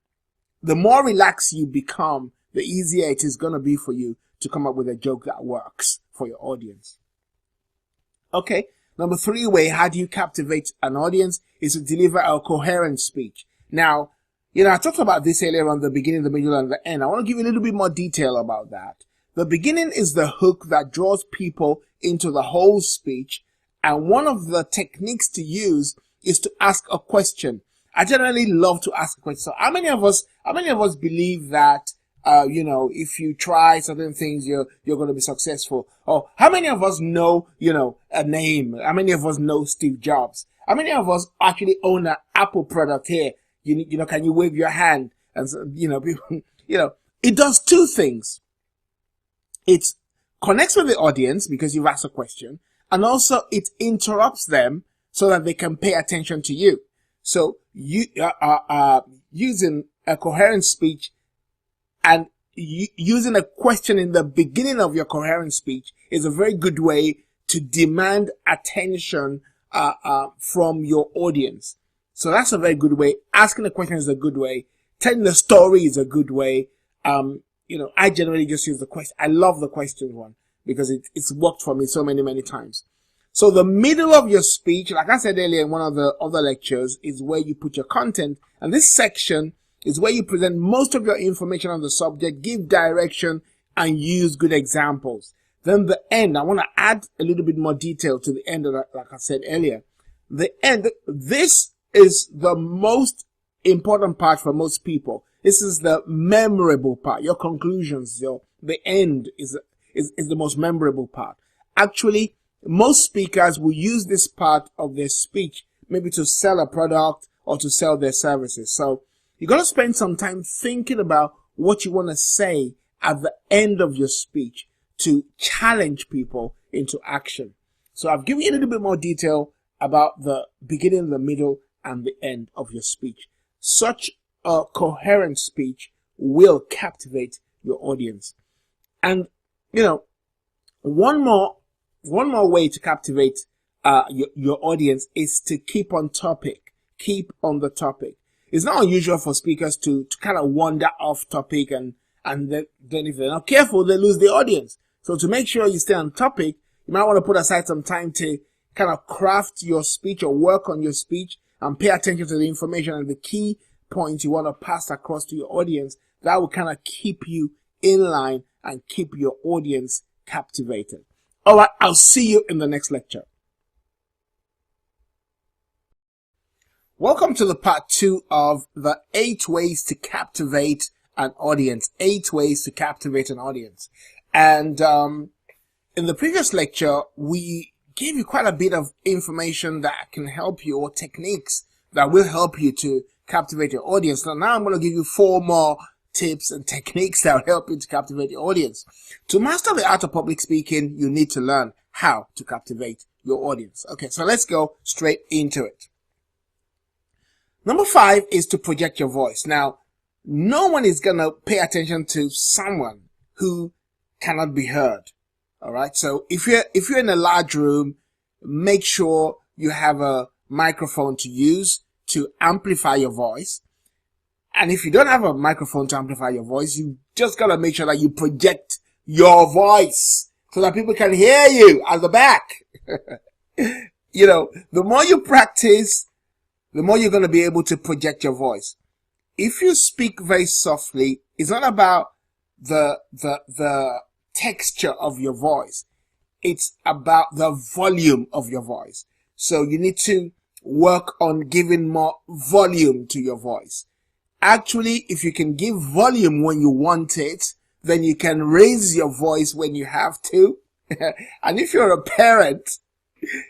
the more relaxed you become, the easier it is going to be for you to come up with a joke that works for your audience. Okay, number 3 way, how do you captivate an audience, is to deliver a coherent speech. Now, I talked about this earlier on, the beginning, the middle, and the end. I want to give you a little bit more detail about that. The beginning is the hook that draws people into the whole speech, and one of the techniques to use is to ask a question. I generally love to ask a question. So how many of us believe that if you try certain things, you're going to be successful? Or how many of us know, a name? How many of us know Steve Jobs? How many of us actually own an Apple product here? Can you wave your hand? And so, people, it does 2 things. It connects with the audience because you've asked a question, and also it interrupts them so that they can pay attention to you. So you using a coherent speech and using a question in the beginning of your coherent speech is a very good way to demand attention from your audience. So that's a very good way. Asking a question is a good way. Telling the story is a good way. I generally just use the question. I love the question one because it's worked for me so many times. So the middle of your speech, like I said earlier in one of the other lectures, is where you put your content. And this section is where you present most of your information on the subject, give direction, and use good examples. Then the end, I want to add a little bit more detail to the end of that, like I said earlier. The end, this is the most important part for most people. This is the memorable part. Your conclusions, the end is the most memorable part. Actually, most speakers will use this part of their speech maybe to sell a product or to sell their services. So you got to spend some time thinking about what you want to say at the end of your speech to challenge people into action. So I've given you a little bit more detail about the beginning, the middle, and the end of your speech. Such a coherent speech will captivate your audience. And, one more way to captivate your audience is to keep on topic. Keep on the topic. It's not unusual for speakers to kind of wander off topic and then if they're not careful, they lose the audience. So to make sure you stay on topic, you might want to put aside some time to kind of craft your speech or work on your speech and pay attention to the information and the key points you want to pass across to your audience. That will kind of keep you in line and keep your audience captivated. All right, I'll see you in the next lecture. Welcome to the part 2 of the 8 ways to captivate an audience. 8 ways to captivate an audience. And in the previous lecture, we gave you quite a bit of information that can help you, or techniques that will help you to captivate your audience. Now I'm going to give you 4 more tips and techniques that will help you to captivate your audience. To master the art of public speaking, you need to learn how to captivate your audience. Okay, so let's go straight into it. Number 5 is to project your voice. Now, no one is going to pay attention to someone who cannot be heard. All right. So if you're in a large room, make sure you have a microphone to use to amplify your voice. And if you don't have a microphone to amplify your voice, you just gotta make sure that you project your voice so that people can hear you at the back. You know, the more you practice, the more you're gonna be able to project your voice. If you speak very softly, it's not about the texture of your voice. It's about the volume of your voice. So you need to work on giving more volume to your voice. Actually, if you can give volume when you want it, then you can raise your voice when you have to. And if you're a parent,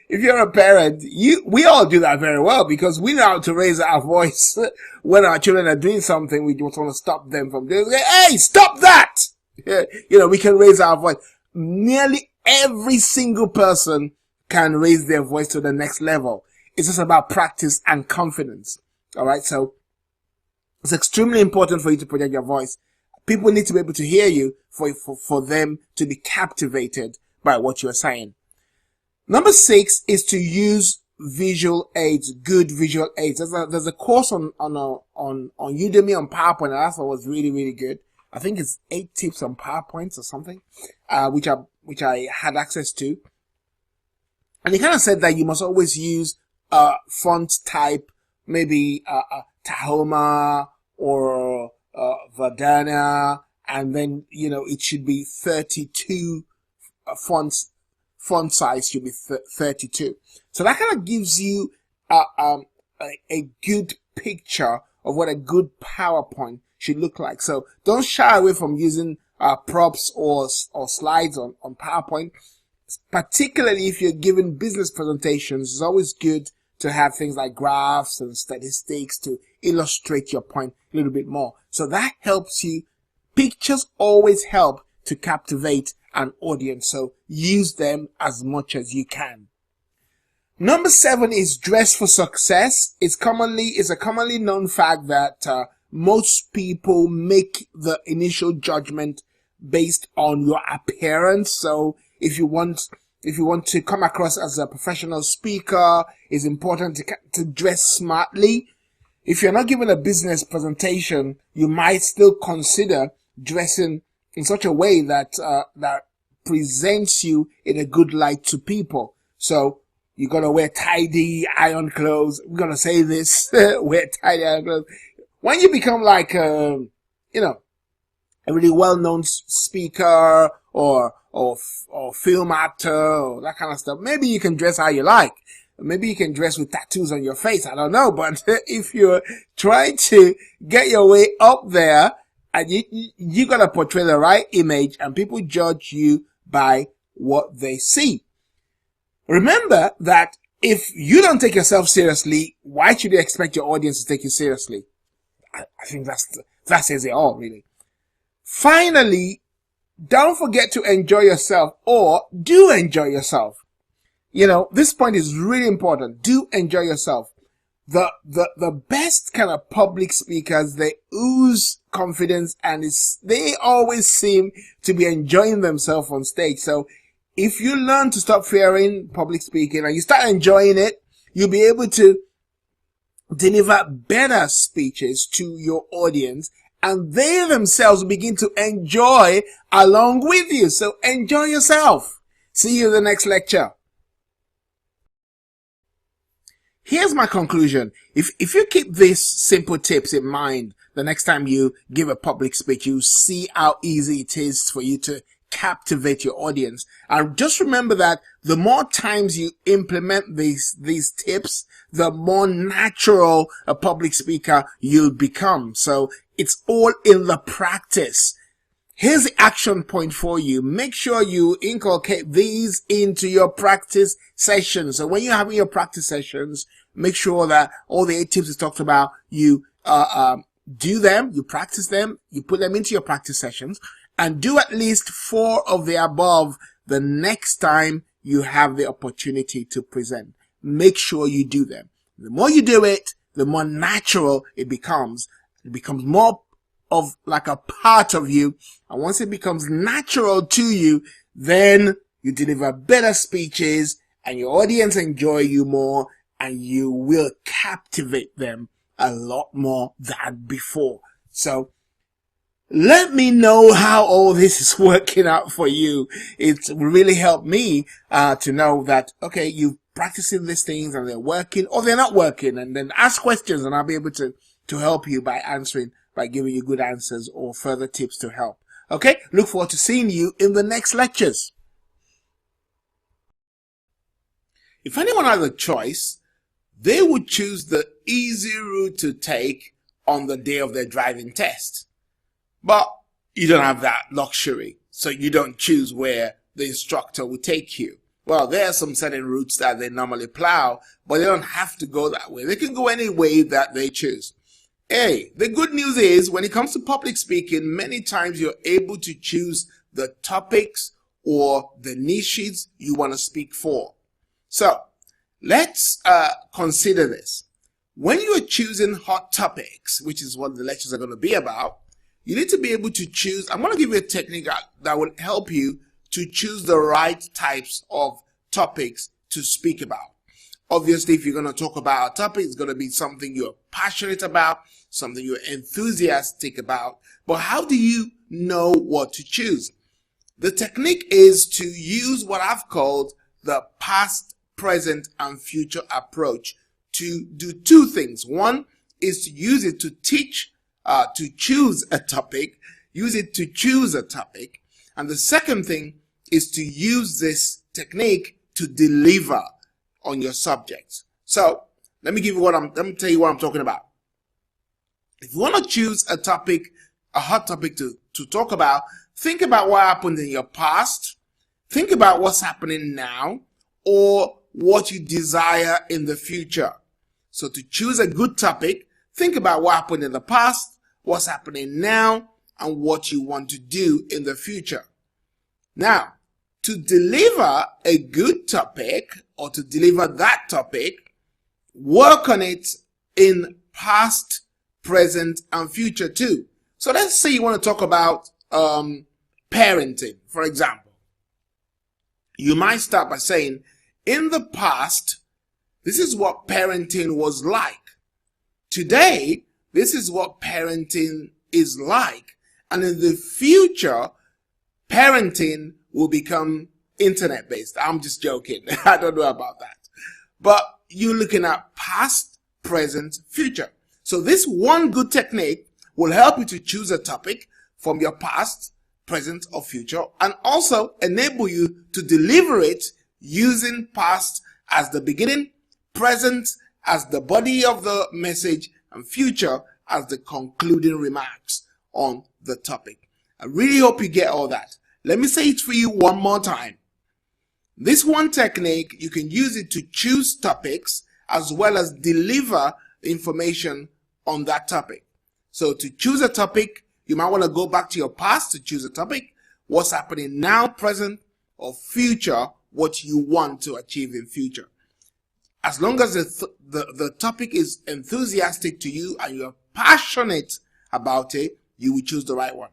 we all do that very well because we know how to raise our voice when our children are doing something. We just want to stop them from doing it. Hey, stop that! You know, we can raise our voice. Nearly every single person can raise their voice to the next level. It's just about practice and confidence. All right. So it's extremely important for you to project your voice. People need to be able to hear you for them to be captivated by what you're saying. Number 6 is to use visual aids, good visual aids. There's a course on Udemy on PowerPoint, and I thought was really, really good. I think it's 8 tips on PowerPoint or something, which I had access to. And he kind of said that you must always use font type, maybe Tahoma or Verdana, and then, you know, it should be 32 font size should be 32. So that kind of gives you a good picture of what a good PowerPoint should look like. So don't shy away from using props or slides on PowerPoint, particularly if you're giving business presentations. It's always good to have things like graphs and statistics to illustrate your point a little bit more. So that helps you. Pictures always help to captivate an audience, so use them as much as you can. Number 7 is dress for success. It's a commonly known fact that most people make the initial judgment based on your appearance. So if you want to come across as a professional speaker, it's important to dress smartly. If you're not giving a business presentation, you might still consider dressing in such a way that presents you in a good light to people. So you gotta wear tidy iron clothes. We're gonna say this: wear tidy iron clothes. When you become like a really well-known speaker or film actor or that kind of stuff, maybe you can dress how you like. Maybe you can dress with tattoos on your face. I don't know, but if you're trying to get your way up there, and you gotta portray the right image, and people judge you by what they see. Remember that if you don't take yourself seriously, why should you expect your audience to take you seriously? I think that says it all, really. Finally, don't forget to enjoy yourself, or do enjoy yourself. You know, this point is really important. Do enjoy yourself. The best kind of public speakers, they ooze confidence, and they always seem to be enjoying themselves on stage. So if you learn to stop fearing public speaking and you start enjoying it, you'll be able to deliver better speeches to your audience, and they themselves will begin to enjoy along with you. So enjoy yourself. See you in the next lecture. Here's my conclusion. If you keep these simple tips in mind, the next time you give a public speech, you see how easy it is for you to captivate your audience. And just remember that the more times you implement these tips, the more natural a public speaker you'll become. So it's all in the practice. Here's the action point for you. Make sure you inculcate these into your practice sessions. So when you're having your practice sessions, make sure that all the 8 tips we talked about, you do them, you practice them, you put them into your practice sessions, and do at least 4 of the above the next time you have the opportunity to present. Make sure you do them. The more you do it, the more natural it becomes. It becomes more of like a part of you. And once it becomes natural to you, then you deliver better speeches and your audience enjoy you more, and you will captivate them a lot more than before. So let me know how all this is working out for you. It's really helped me to know that, okay, you're practicing these things and they're working or they're not working, and then ask questions and I'll be able to help you by giving you good answers or further tips to help. Okay, look forward to seeing you in the next lectures. If anyone had a choice, they would choose the easy route to take on the day of their driving test. But you don't have that luxury, so you don't choose where the instructor will take you. Well, there are some certain routes that they normally plow, but they don't have to go that way. They can go any way that they choose. Hey, the good news is when it comes to public speaking, many times you're able to choose the topics or the niches you want to speak for. So let's consider this. When you're choosing hot topics, which is what the lectures are going to be about, you need to be able to choose. I'm going to give you a technique that will help you to choose the right types of topics to speak about. Obviously, if you're going to talk about a topic, it's going to be something you're passionate about, something you're enthusiastic about. But how do you know what to choose? The technique is to use what I've called the past, present, and future approach to do two things. One is to use it to teach, to choose a topic, use it to choose a topic. And the second thing is to use this technique to deliver on your subjects. So let me tell you what I'm talking about. If you want to choose a topic, a hot topic to talk about, think about what happened in your past, think about what's happening now, or what you desire in the future. So to choose a good topic, think about what happened in the past, what's happening now, and what you want to do in the future. Now, to deliver a good topic or to deliver that topic, work on it in past, present, and future too. So let's say you want to talk about parenting, for example. You might start by saying, in the past, this is what parenting was like. Today, this is what parenting is like. And in the future, parenting will become internet-based. I'm just joking. I don't know about that. But you're looking at past, present, future. So this one good technique will help you to choose a topic from your past, present, or future, and also enable you to deliver it using past as the beginning, present as the body of the message, and future as the concluding remarks on the topic. I really hope you get all that. Let me say it for you one more time. This one technique, you can use it to choose topics as well as deliver information on that topic. So to choose a topic, you might want to go back to your past to choose a topic, what's happening now, present, or future, what you want to achieve in future. As long as the topic is enthusiastic to you and you're passionate about it, you will choose the right one.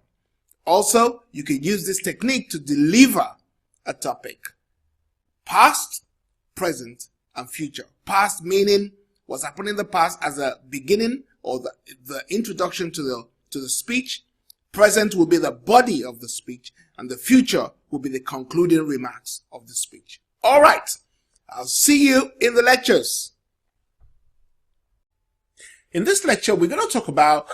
Also, you can use this technique to deliver a topic. Past, present, and future. Past meaning what's happened in the past as a beginning or the introduction to the speech. Present will be the body of the speech, and the future will be the concluding remarks of the speech. All right. I'll see you in the lectures. In this lecture, we're going to talk about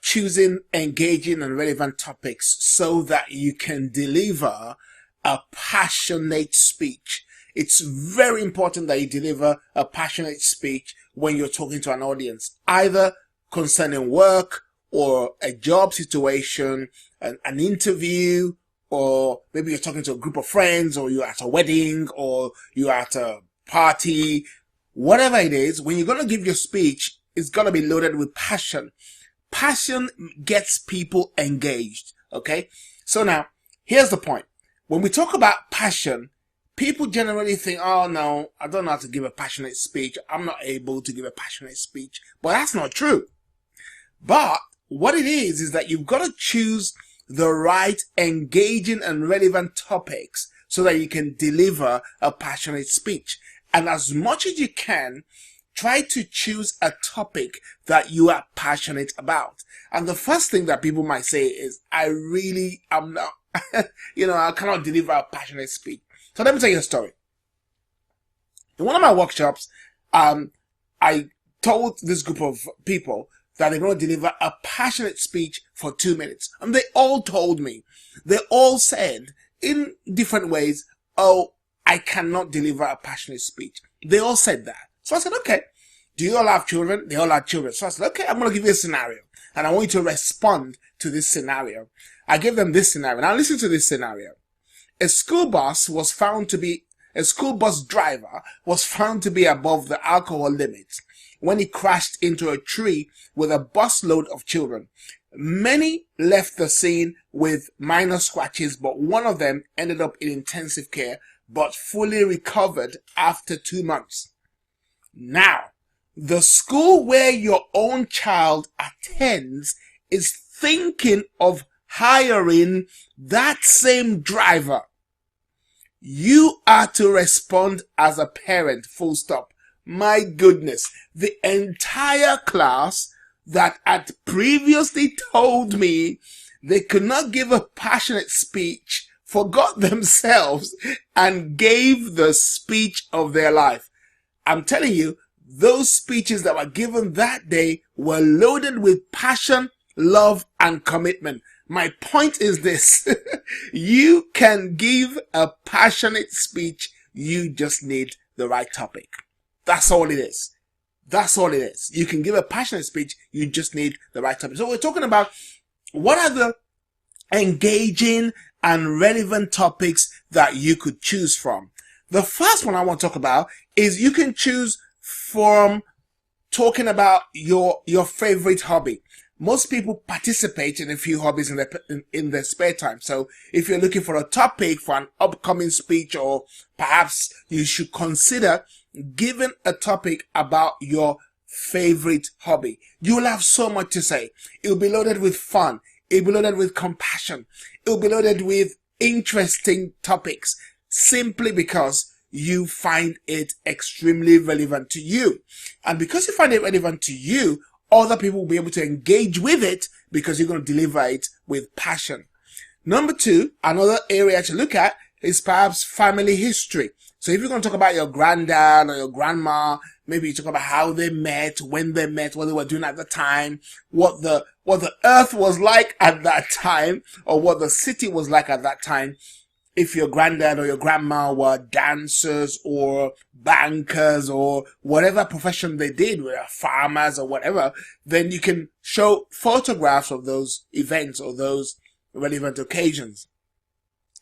choosing engaging and relevant topics so that you can deliver a passionate speech. It's very important that you deliver a passionate speech when you're talking to an audience, either concerning work or a job situation, an interview, or maybe you're talking to a group of friends, or you're at a wedding, or you're at a party. Whatever it is, when you're going to give your speech, it's going to be loaded with passion. Passion gets people engaged, okay? So now, here's the point. When we talk about passion, people generally think, oh no, I don't know how to give a passionate speech. I'm not able to give a passionate speech. But that's not true. But what it is that you've got to choose the right engaging and relevant topics so that you can deliver a passionate speech. And as much as you can, try to choose a topic that you are passionate about. And the first thing that people might say is, I really am not, I cannot deliver a passionate speech. So let me tell you a story. In one of my workshops, I told this group of people that they're going to deliver a passionate speech for 2 minutes. And they all told me, they all said in different ways, oh, I cannot deliver a passionate speech. They all said that. So I said, okay, do you all have children? They all have children. So I said, okay, I'm going to give you a scenario. And I want you to respond to this scenario. I gave them this scenario. Now listen to this scenario. A school bus driver was found to be above the alcohol limit when he crashed into a tree with a busload of children. Many left the scene with minor scratches, but one of them ended up in intensive care, but fully recovered after 2 months. Now, the school where your own child attends is thinking of hiring that same driver. You are to respond as a parent, full stop. My goodness, the entire class that had previously told me they could not give a passionate speech forgot themselves and gave the speech of their life. I'm telling you, those speeches that were given that day were loaded with passion, love, and commitment. My point is this. You can give a passionate speech. You just need the right topic. That's all it is. That's all it is. You can give a passionate speech. You just need the right topic. So we're talking about what are the engaging and relevant topics that you could choose from. The first one I want to talk about is you can choose from talking about your favorite hobby. Most people participate in a few hobbies in their spare time. So if you're looking for a topic for an upcoming speech, or perhaps you should consider giving a topic about your favorite hobby. You'll have so much to say. It'll be loaded with fun. It'll be loaded with compassion. It'll be loaded with interesting topics, simply because you find it extremely relevant to you. And because you find it relevant to you, other people will be able to engage with it because you're going to deliver it with passion. Number two, another area to look at is perhaps family history. So if you're going to talk about your granddad or your grandma, maybe you talk about how they met, when they met, what they were doing at the time, what the earth was like at that time, or what the city was like at that time. If your granddad or your grandma were dancers or bankers or whatever profession they did, were farmers or whatever, then you can show photographs of those events or those relevant occasions.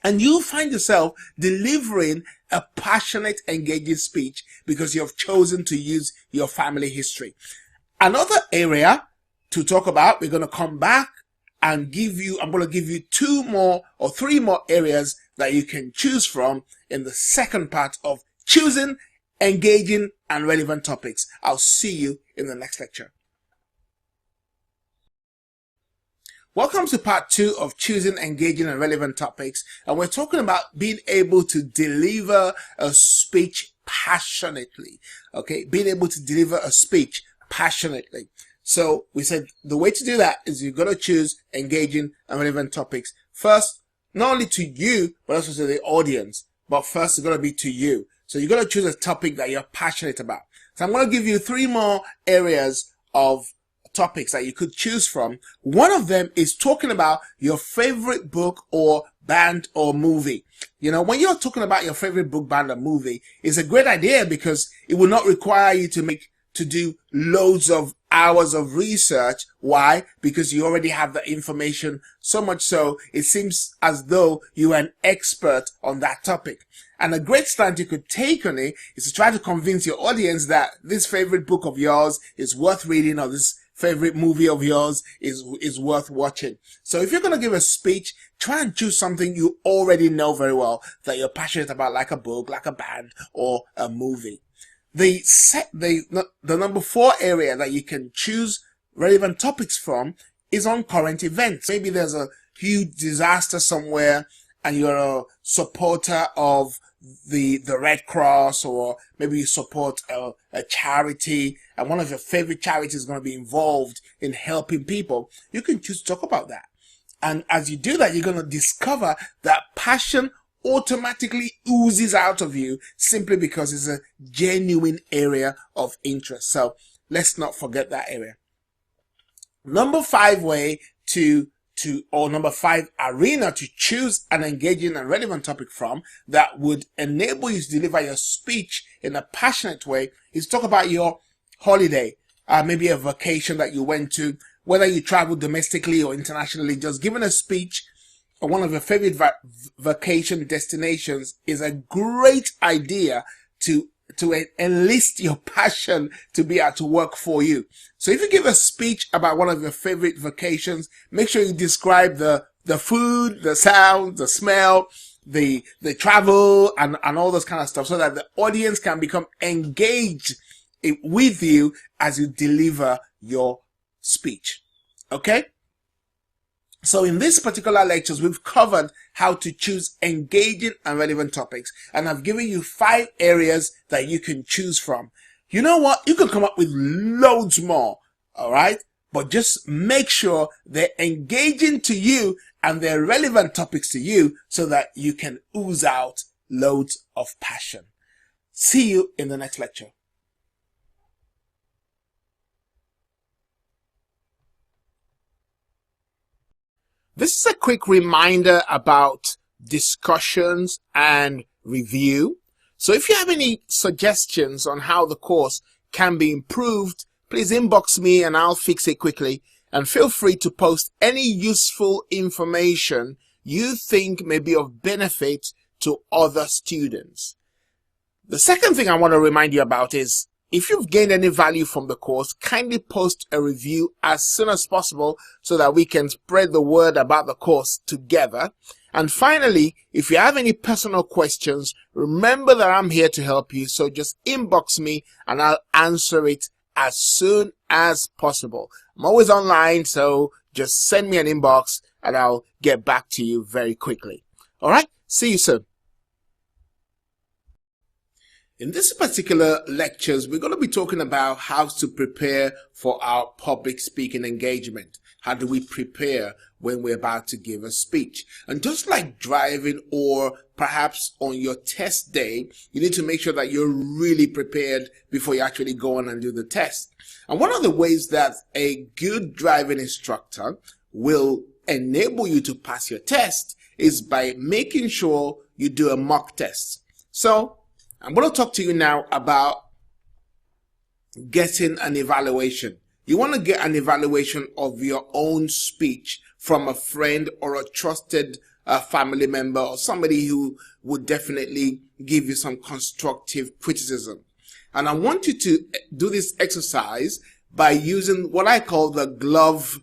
And you'll find yourself delivering a passionate, engaging speech because you have chosen to use your family history. Another area to talk about, we're going to come back and I'm going to give you 2 more or 3 more areas that you can choose from in the second part of choosing, engaging, and relevant topics. I'll see you in the next lecture. Welcome to part 2 of choosing, engaging, and relevant topics. And we're talking about being able to deliver a speech passionately. Okay, being able to deliver a speech passionately. So we said the way to do that is you've got to choose engaging and relevant topics. First, not only to you, but also to the audience. But first, it's going to be to you. So you've got to choose a topic that you're passionate about. So I'm going to give you 3 more areas of topics that you could choose from. One of them is talking about your favorite book or band or movie. You know, when you're talking about your favorite book, band, or movie, it's a great idea because it will not require you to do loads of hours of research. Why? Because you already have the information, so much so it seems as though you are an expert on that topic. And a great stand you could take on it is to try to convince your audience that this favorite book of yours is worth reading, or this favorite movie of yours is worth watching. So if you're going to give a speech, try and choose something you already know very well that you're passionate about, like a book, like a band, or a movie. The number 4 area that you can choose relevant topics from is on current events. Maybe there's a huge disaster somewhere and you're a supporter of the Red Cross, or maybe you support a charity and one of your favorite charities is going to be involved in helping people. You can choose to talk about that. And as you do that, you're going to discover that passion automatically oozes out of you simply because it's a genuine area of interest. So let's not forget that area. Number 5 way number 5 arena to choose an engaging and relevant topic from that would enable you to deliver your speech in a passionate way is talk about your holiday, maybe a vacation that you went to, whether you travel domestically or internationally. Just giving a speech on one of your favorite vacation destinations is a great idea to enlist your passion to be able to work for you. So if you give a speech about one of your favorite vacations, make sure you describe the food, the sound, the smell, the travel, and all this kind of stuff, so that the audience can become engaged with you as you deliver your speech. Okay? So in this particular lectures, we've covered how to choose engaging and relevant topics. And I've given you 5 areas that you can choose from. You know what? You can come up with loads more. All right? But just make sure they're engaging to you and they're relevant topics to you so that you can ooze out loads of passion. See you in the next lecture. This is a quick reminder about discussions and review. So if you have any suggestions on how the course can be improved, please inbox me and I'll fix it quickly. And feel free to post any useful information you think may be of benefit to other students. The second thing I want to remind you about is, if you've gained any value from the course, kindly post a review as soon as possible so that we can spread the word about the course together. And finally, if you have any personal questions, remember that I'm here to help you. So just inbox me and I'll answer it as soon as possible. I'm always online, so just send me an inbox and I'll get back to you very quickly. All right, see you soon. In this particular lectures, we're going to be talking about how to prepare for our public speaking engagement. How do we prepare when we're about to give a speech? And just like driving or perhaps on your test day, you need to make sure that you're really prepared before you actually go on and do the test. And one of the ways that a good driving instructor will enable you to pass your test is by making sure you do a mock test. So I'm going to talk to you now about getting an evaluation. You want to get an evaluation of your own speech from a friend or a trusted family member or somebody who would definitely give you some constructive criticism. And I want you to do this exercise by using what I call the GLOVE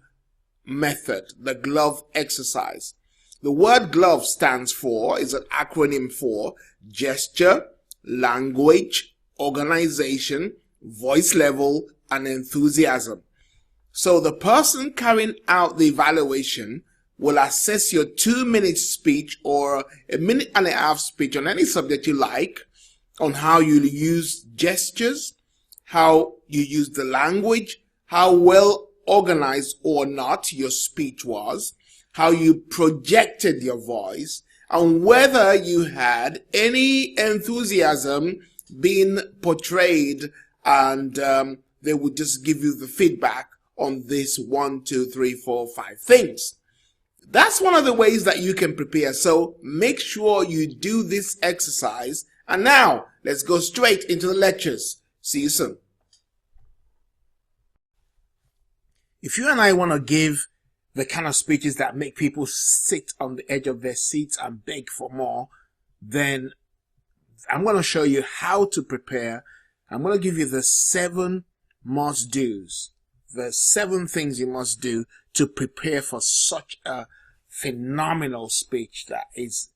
method, the GLOVE exercise. The word GLOVE is an acronym for gesture, language, organization, voice level, and enthusiasm. So the person carrying out the evaluation will assess your 2-minute speech or a 1.5 minute speech on any subject you like, on how you use gestures, how you use the language, how well organized or not your speech was, how you projected your voice, and whether you had any enthusiasm being portrayed, and they would just give you the feedback on this 1, 2, 3, 4, 5 things. That's one of the ways that you can prepare. So make sure you do this exercise. And now let's go straight into the lectures. See you soon. If you and I want to give the kind of speeches that make people sit on the edge of their seats and beg for more, then I'm going to show you how to prepare. I'm going to give you the 7 must-dos, the 7 things you must do to prepare for such a phenomenal speech that is,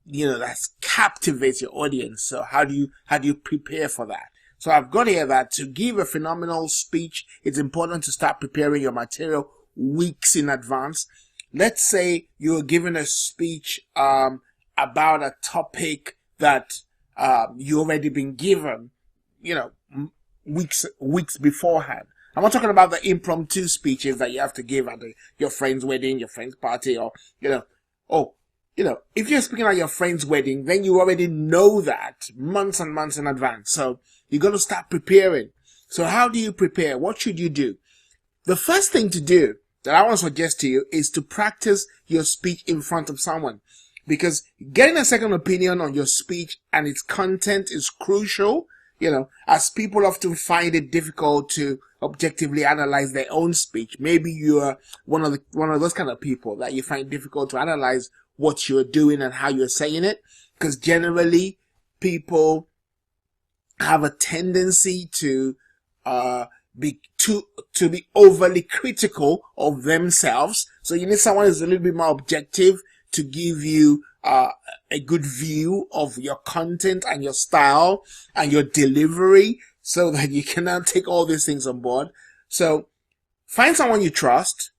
that captivates your audience. So how do you prepare for that? So I've got here that to give a phenomenal speech, it's important to start preparing your material weeks in advance. Let's say you're giving a speech about a topic that you already been given, weeks beforehand. I'm not talking about the impromptu speeches that you have to give at your friend's wedding, your friend's party, or if you're speaking at your friend's wedding, then you already know that months and months in advance. So you're going to start preparing. So how do you prepare? What should you do? The first thing to do that I want to suggest to you is to practice your speech in front of someone, because getting a second opinion on your speech and its content is crucial. As people often find it difficult to objectively analyze their own speech. Maybe you're one of those kind of people that you find difficult to analyze what you're doing and how you're saying it, because generally people have a tendency to be overly critical of themselves. So you need someone who's a little bit more objective to give you a good view of your content and your style and your delivery, so that you can now take all these things on board. So find someone you trust,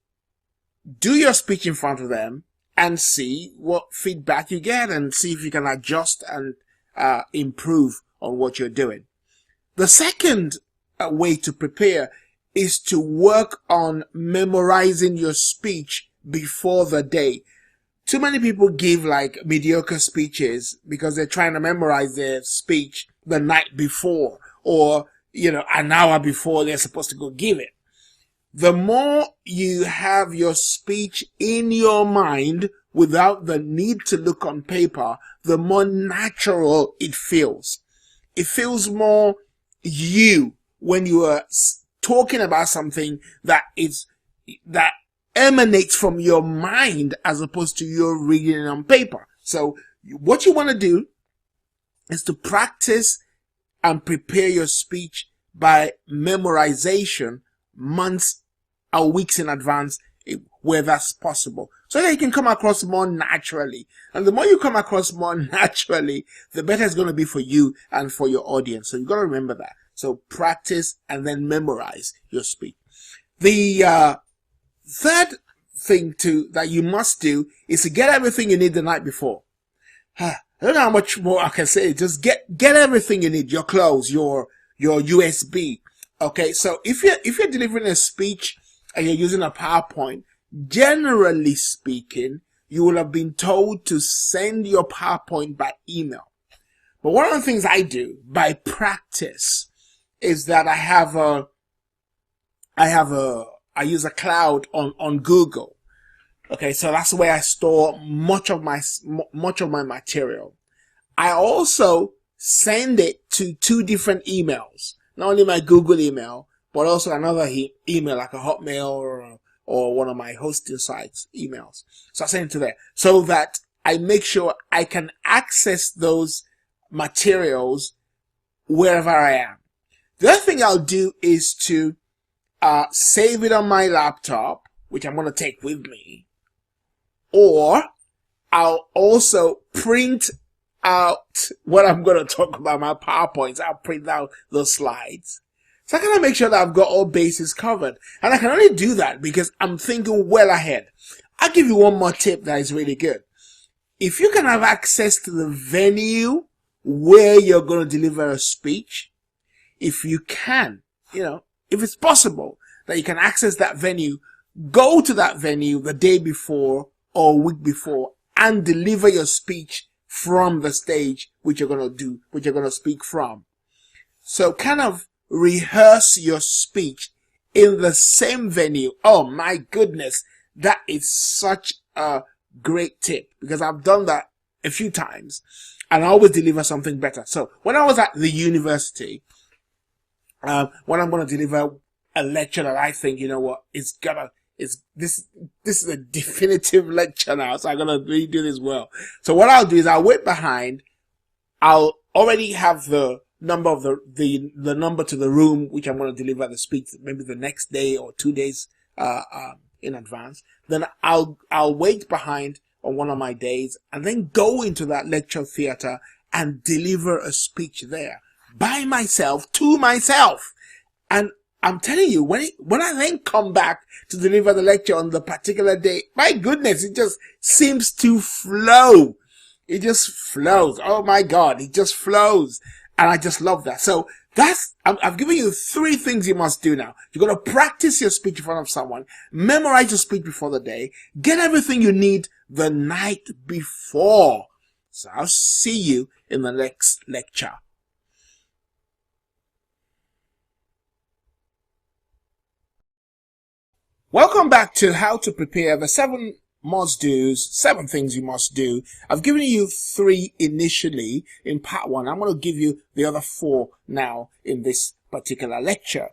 do your speech in front of them, and see what feedback you get, and see if you can adjust and improve on what you're doing. The second way to prepare is to work on memorizing your speech before the day. Too many people give mediocre speeches because they're trying to memorize their speech the night before, or an hour before they're supposed to go give it. The more you have your speech in your mind without the need to look on paper, the more natural it feels. It feels more you when you are talking about something that emanates from your mind as opposed to you reading it on paper. So what you want to do is to practice and prepare your speech by memorization months or weeks in advance, where that's possible, so that you can come across more naturally. And the more you come across more naturally, the better it's going to be for you and for your audience. So you've got to remember that. So practice and then memorize your speech. The third thing that you must do is to get everything you need the night before. I don't know how much more I can say. Just get everything you need. Your clothes, your USB. Okay, so if you're delivering a speech and you're using a PowerPoint, generally speaking, you will have been told to send your PowerPoint by email. But one of the things I do by practice is that I use a cloud on Google. Okay, so that's where I store much of my material. I also send it to 2 different emails, not only my Google email, but also another email like a Hotmail or one of my hosting sites emails. So I send it to there so that I make sure I can access those materials wherever I am. The other thing I'll do is to save it on my laptop, which I'm going to take with me, or I'll also print out what I'm going to talk about, my PowerPoints. I'll print out those slides. So I gotta make sure that I've got all bases covered. And I can only do that because I'm thinking well ahead. I'll give you one more tip that is really good. If you can have access to the venue where you're going to deliver a speech, if you can, if it's possible that you can access that venue, go to that venue the day before or a week before and deliver your speech from the stage which you're going to speak from. So kind of rehearse your speech in the same venue. Oh my goodness, that is such a great tip, because I've done that a few times and I always deliver something better. So when I was at the university, when I'm going to deliver a lecture that I think, this is a definitive lecture now, so I'm going to really do this well. So what I'll do is I'll wait behind. I'll already have the number of the number to the room which I'm going to deliver the speech, maybe the next day or 2 days in advance. Then I'll wait behind on one of my days and then go into that lecture theater and deliver a speech there by myself, to myself. And I'm telling you, when I then come back to deliver the lecture on the particular day, my goodness, it just seems to flow. It just flows. Oh my God, it just flows. And I just love that. So I've given you 3 things you must do now. You've got to practice your speech in front of someone, memorize your speech before the day, get everything you need the night before. So I'll see you in the next lecture. Welcome back to How to Prepare, the 7 must-dos, 7 things you must do. I've given you 3 initially in part 1. I'm going to give you the other 4 now in this particular lecture.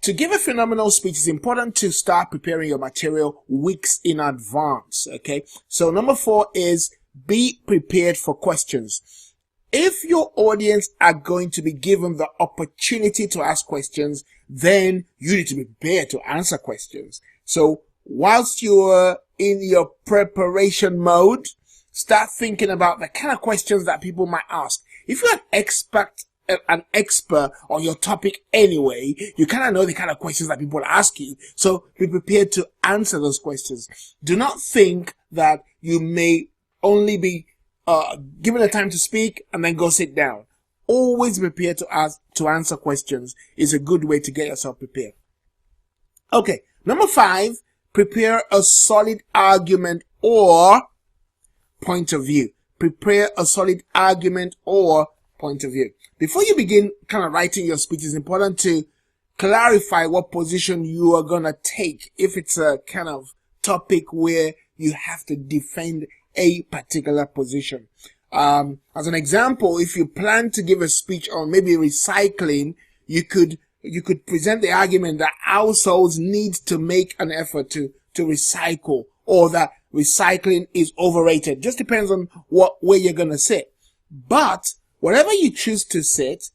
To give a phenomenal speech, it's important to start preparing your material weeks in advance, okay? So number 4 is be prepared for questions. If your audience are going to be given the opportunity to ask questions, then you need to be prepared to answer questions. So whilst you're in your preparation mode, start thinking about the kind of questions that people might ask. If you're an expert on your topic anyway, you kind of know the kind of questions that people ask you. So be prepared to answer those questions. Do not think that you may only be given the time to speak and then go sit down. Always prepare to answer questions is a good way to get yourself prepared. Okay, number 5, prepare a solid argument or point of view. Prepare a solid argument or point of view. Before you begin kind of writing your speech, it's important to clarify what position you are going to take if it's a kind of topic where you have to defend a particular position. As an example, if you plan to give a speech on maybe recycling, you could present the argument that households need to make an effort to recycle, or that recycling is overrated. Just depends on where you're going to sit. But whatever you choose to sit,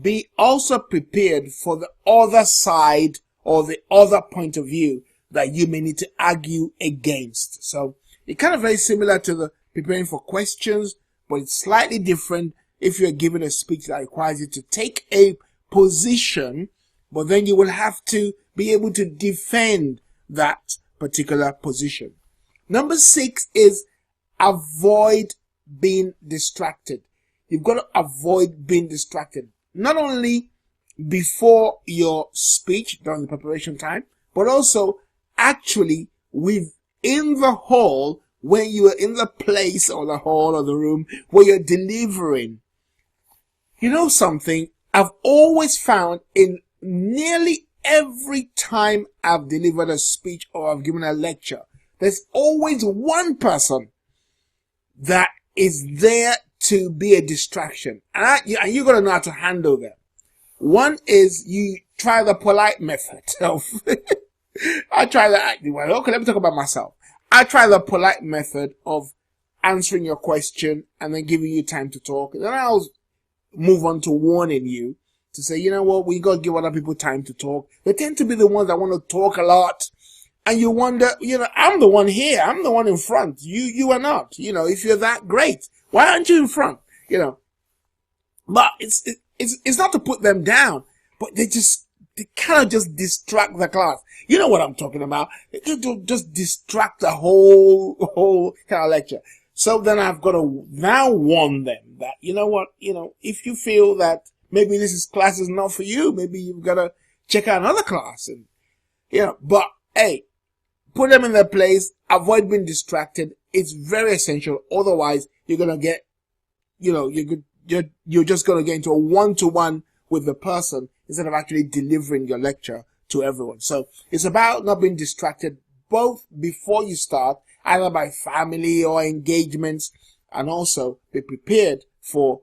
be also prepared for the other side or the other point of view that you may need to argue against. So it's kind of very similar to the preparing for questions, but it's slightly different if you're given a speech that requires you to take a position, but then you will have to be able to defend that particular position. Number 6 is avoid being distracted. You've got to avoid being distracted, not only before your speech during the preparation time, but also actually within the hall, when you are in the place or the hall or the room where you're delivering. You know something? I've always found in nearly every time I've delivered a speech or I've given a lecture, there's always one person that is there to be a distraction. And you're going to know how to handle them. One is you try the polite method. I try that. Well, okay, let me talk about myself. I try the polite method of answering your question and then giving you time to talk. And then I'll move on to warning you to say, you know what, we got to give other people time to talk. They tend to be the ones that want to talk a lot. And you wonder, I'm the one here. I'm the one in front. You are not. If you're that great, why aren't you in front? But it's not to put them down, but they kind of just distract the class. You know what I'm talking about. They just distract the whole kind of lecture. So then I've got to now warn them that, you know what, if you feel that maybe class is not for you, maybe you've got to check out another class. And, but hey, put them in their place, avoid being distracted. It's very essential. Otherwise, you're going to get, you're just going to get into a one-to-one with the person instead of actually delivering your lecture to everyone. So it's about not being distracted both before you start, either by family or engagements, and also be prepared for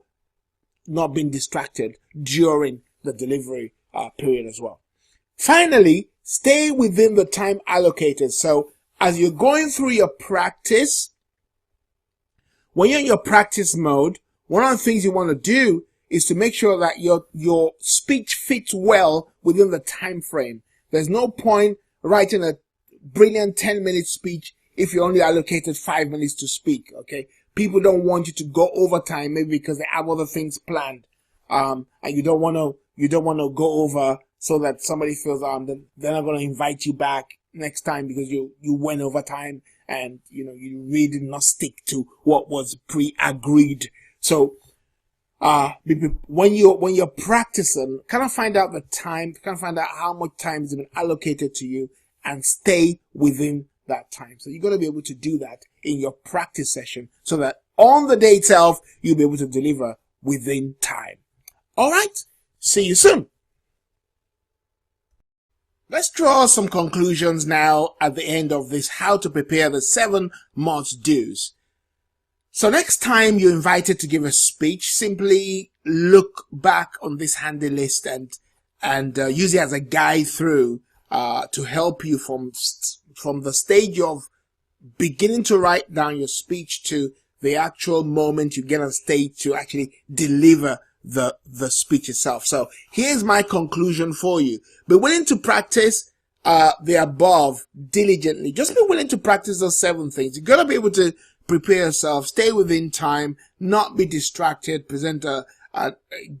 not being distracted during the delivery period as well. Finally, stay within the time allocated. So as you're going through your practice, when you're in your practice mode, one of the things you want to do is to make sure that your speech fits well within the time frame. There's no point writing a brilliant 10-minute speech if you only allocated 5 minutes to speak, okay? People don't want you to go over time, maybe because they have other things planned. And you don't want to go over so that somebody feels, they're not going to invite you back next time because you went over time and, you really did not stick to what was pre-agreed. So, when you're practicing, kind of find out the time, kind of find out how much time has been allocated to you and stay within that time. So you're going to be able to do that in your practice session so that on the day itself, you'll be able to deliver within time. All right. See you soon. Let's draw some conclusions now at the end of this, how to prepare the 7 must-dos. So next time you're invited to give a speech, simply look back on this handy list and use it as a guide through to help you from the stage of beginning to write down your speech to the actual moment you get on stage to actually deliver the speech itself. So here's my conclusion for you. Be willing to practice the above diligently. Just be willing to practice those 7 things. You got to be able to prepare yourself, stay within time, not be distracted, present a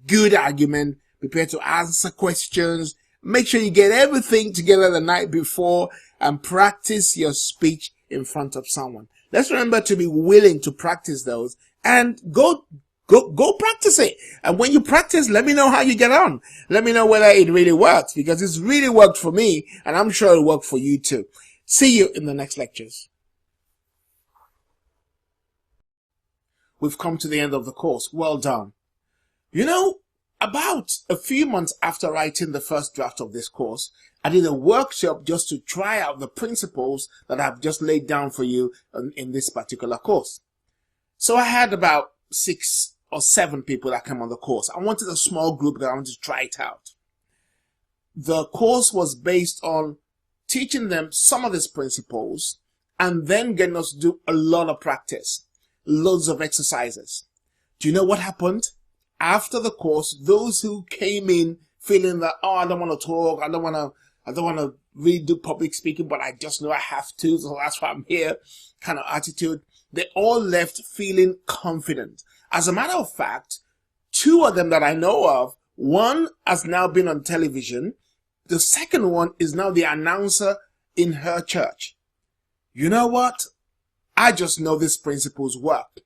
good argument, prepare to answer questions. Make sure you get everything together the night before and practice your speech in front of someone. Let's remember to be willing to practice those and go practice it. And when you practice, let me know how you get on. Let me know whether it really works, because it's really worked for me and I'm sure it'll work for you too. See you in the next lectures. We've come to the end of the course. Well done. About a few months after writing the first draft of this course, I did a workshop just to try out the principles that I've just laid down for you in this particular course. So I had about 6 or 7 people that came on the course. I wanted a small group because I wanted to try it out. The course was based on teaching them some of these principles and then getting us to do a lot of practice, loads of exercises. Do you know what happened? After the course, those who came in feeling that, I don't want to talk, I don't want to really do public speaking, but I just know I have to, so that's why I'm here, kind of attitude, they all left feeling confident. As a matter of fact, 2 of them that I know of, one has now been on television, the second one is now the announcer in her church. You know what? I just know these principles work.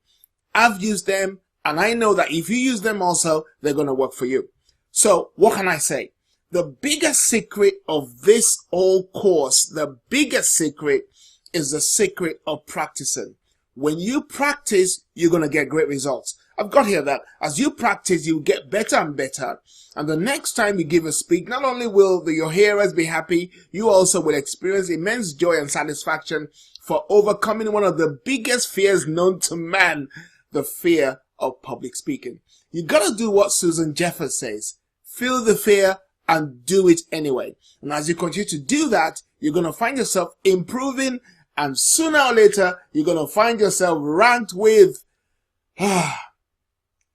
I've used them, and I know that if you use them also, they're going to work for you. So what can I say? The biggest secret of this whole course, the biggest secret is the secret of practicing. When you practice, you're going to get great results. I've got here that as you practice, you get better and better. And the next time you give a speech, not only will your hearers be happy, you also will experience immense joy and satisfaction for overcoming one of the biggest fears known to man, the fear of public speaking. You got to do what Susan Jeffers says. Feel the fear and do it anyway. And as you continue to do that, you're going to find yourself improving, and sooner or later, you're going to find yourself ranked with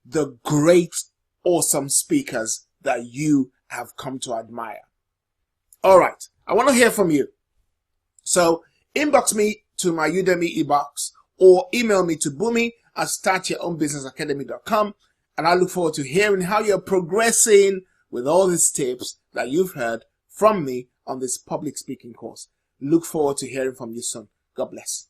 the great, awesome speakers that you have come to admire. All right. I want to hear from you. So inbox me to my Udemy inbox or email me to bumi@startyourownbusinessacademy.com, and I look forward to hearing how you're progressing with all these tips that you've heard from me on this public speaking course. Look forward to hearing from you soon. God bless.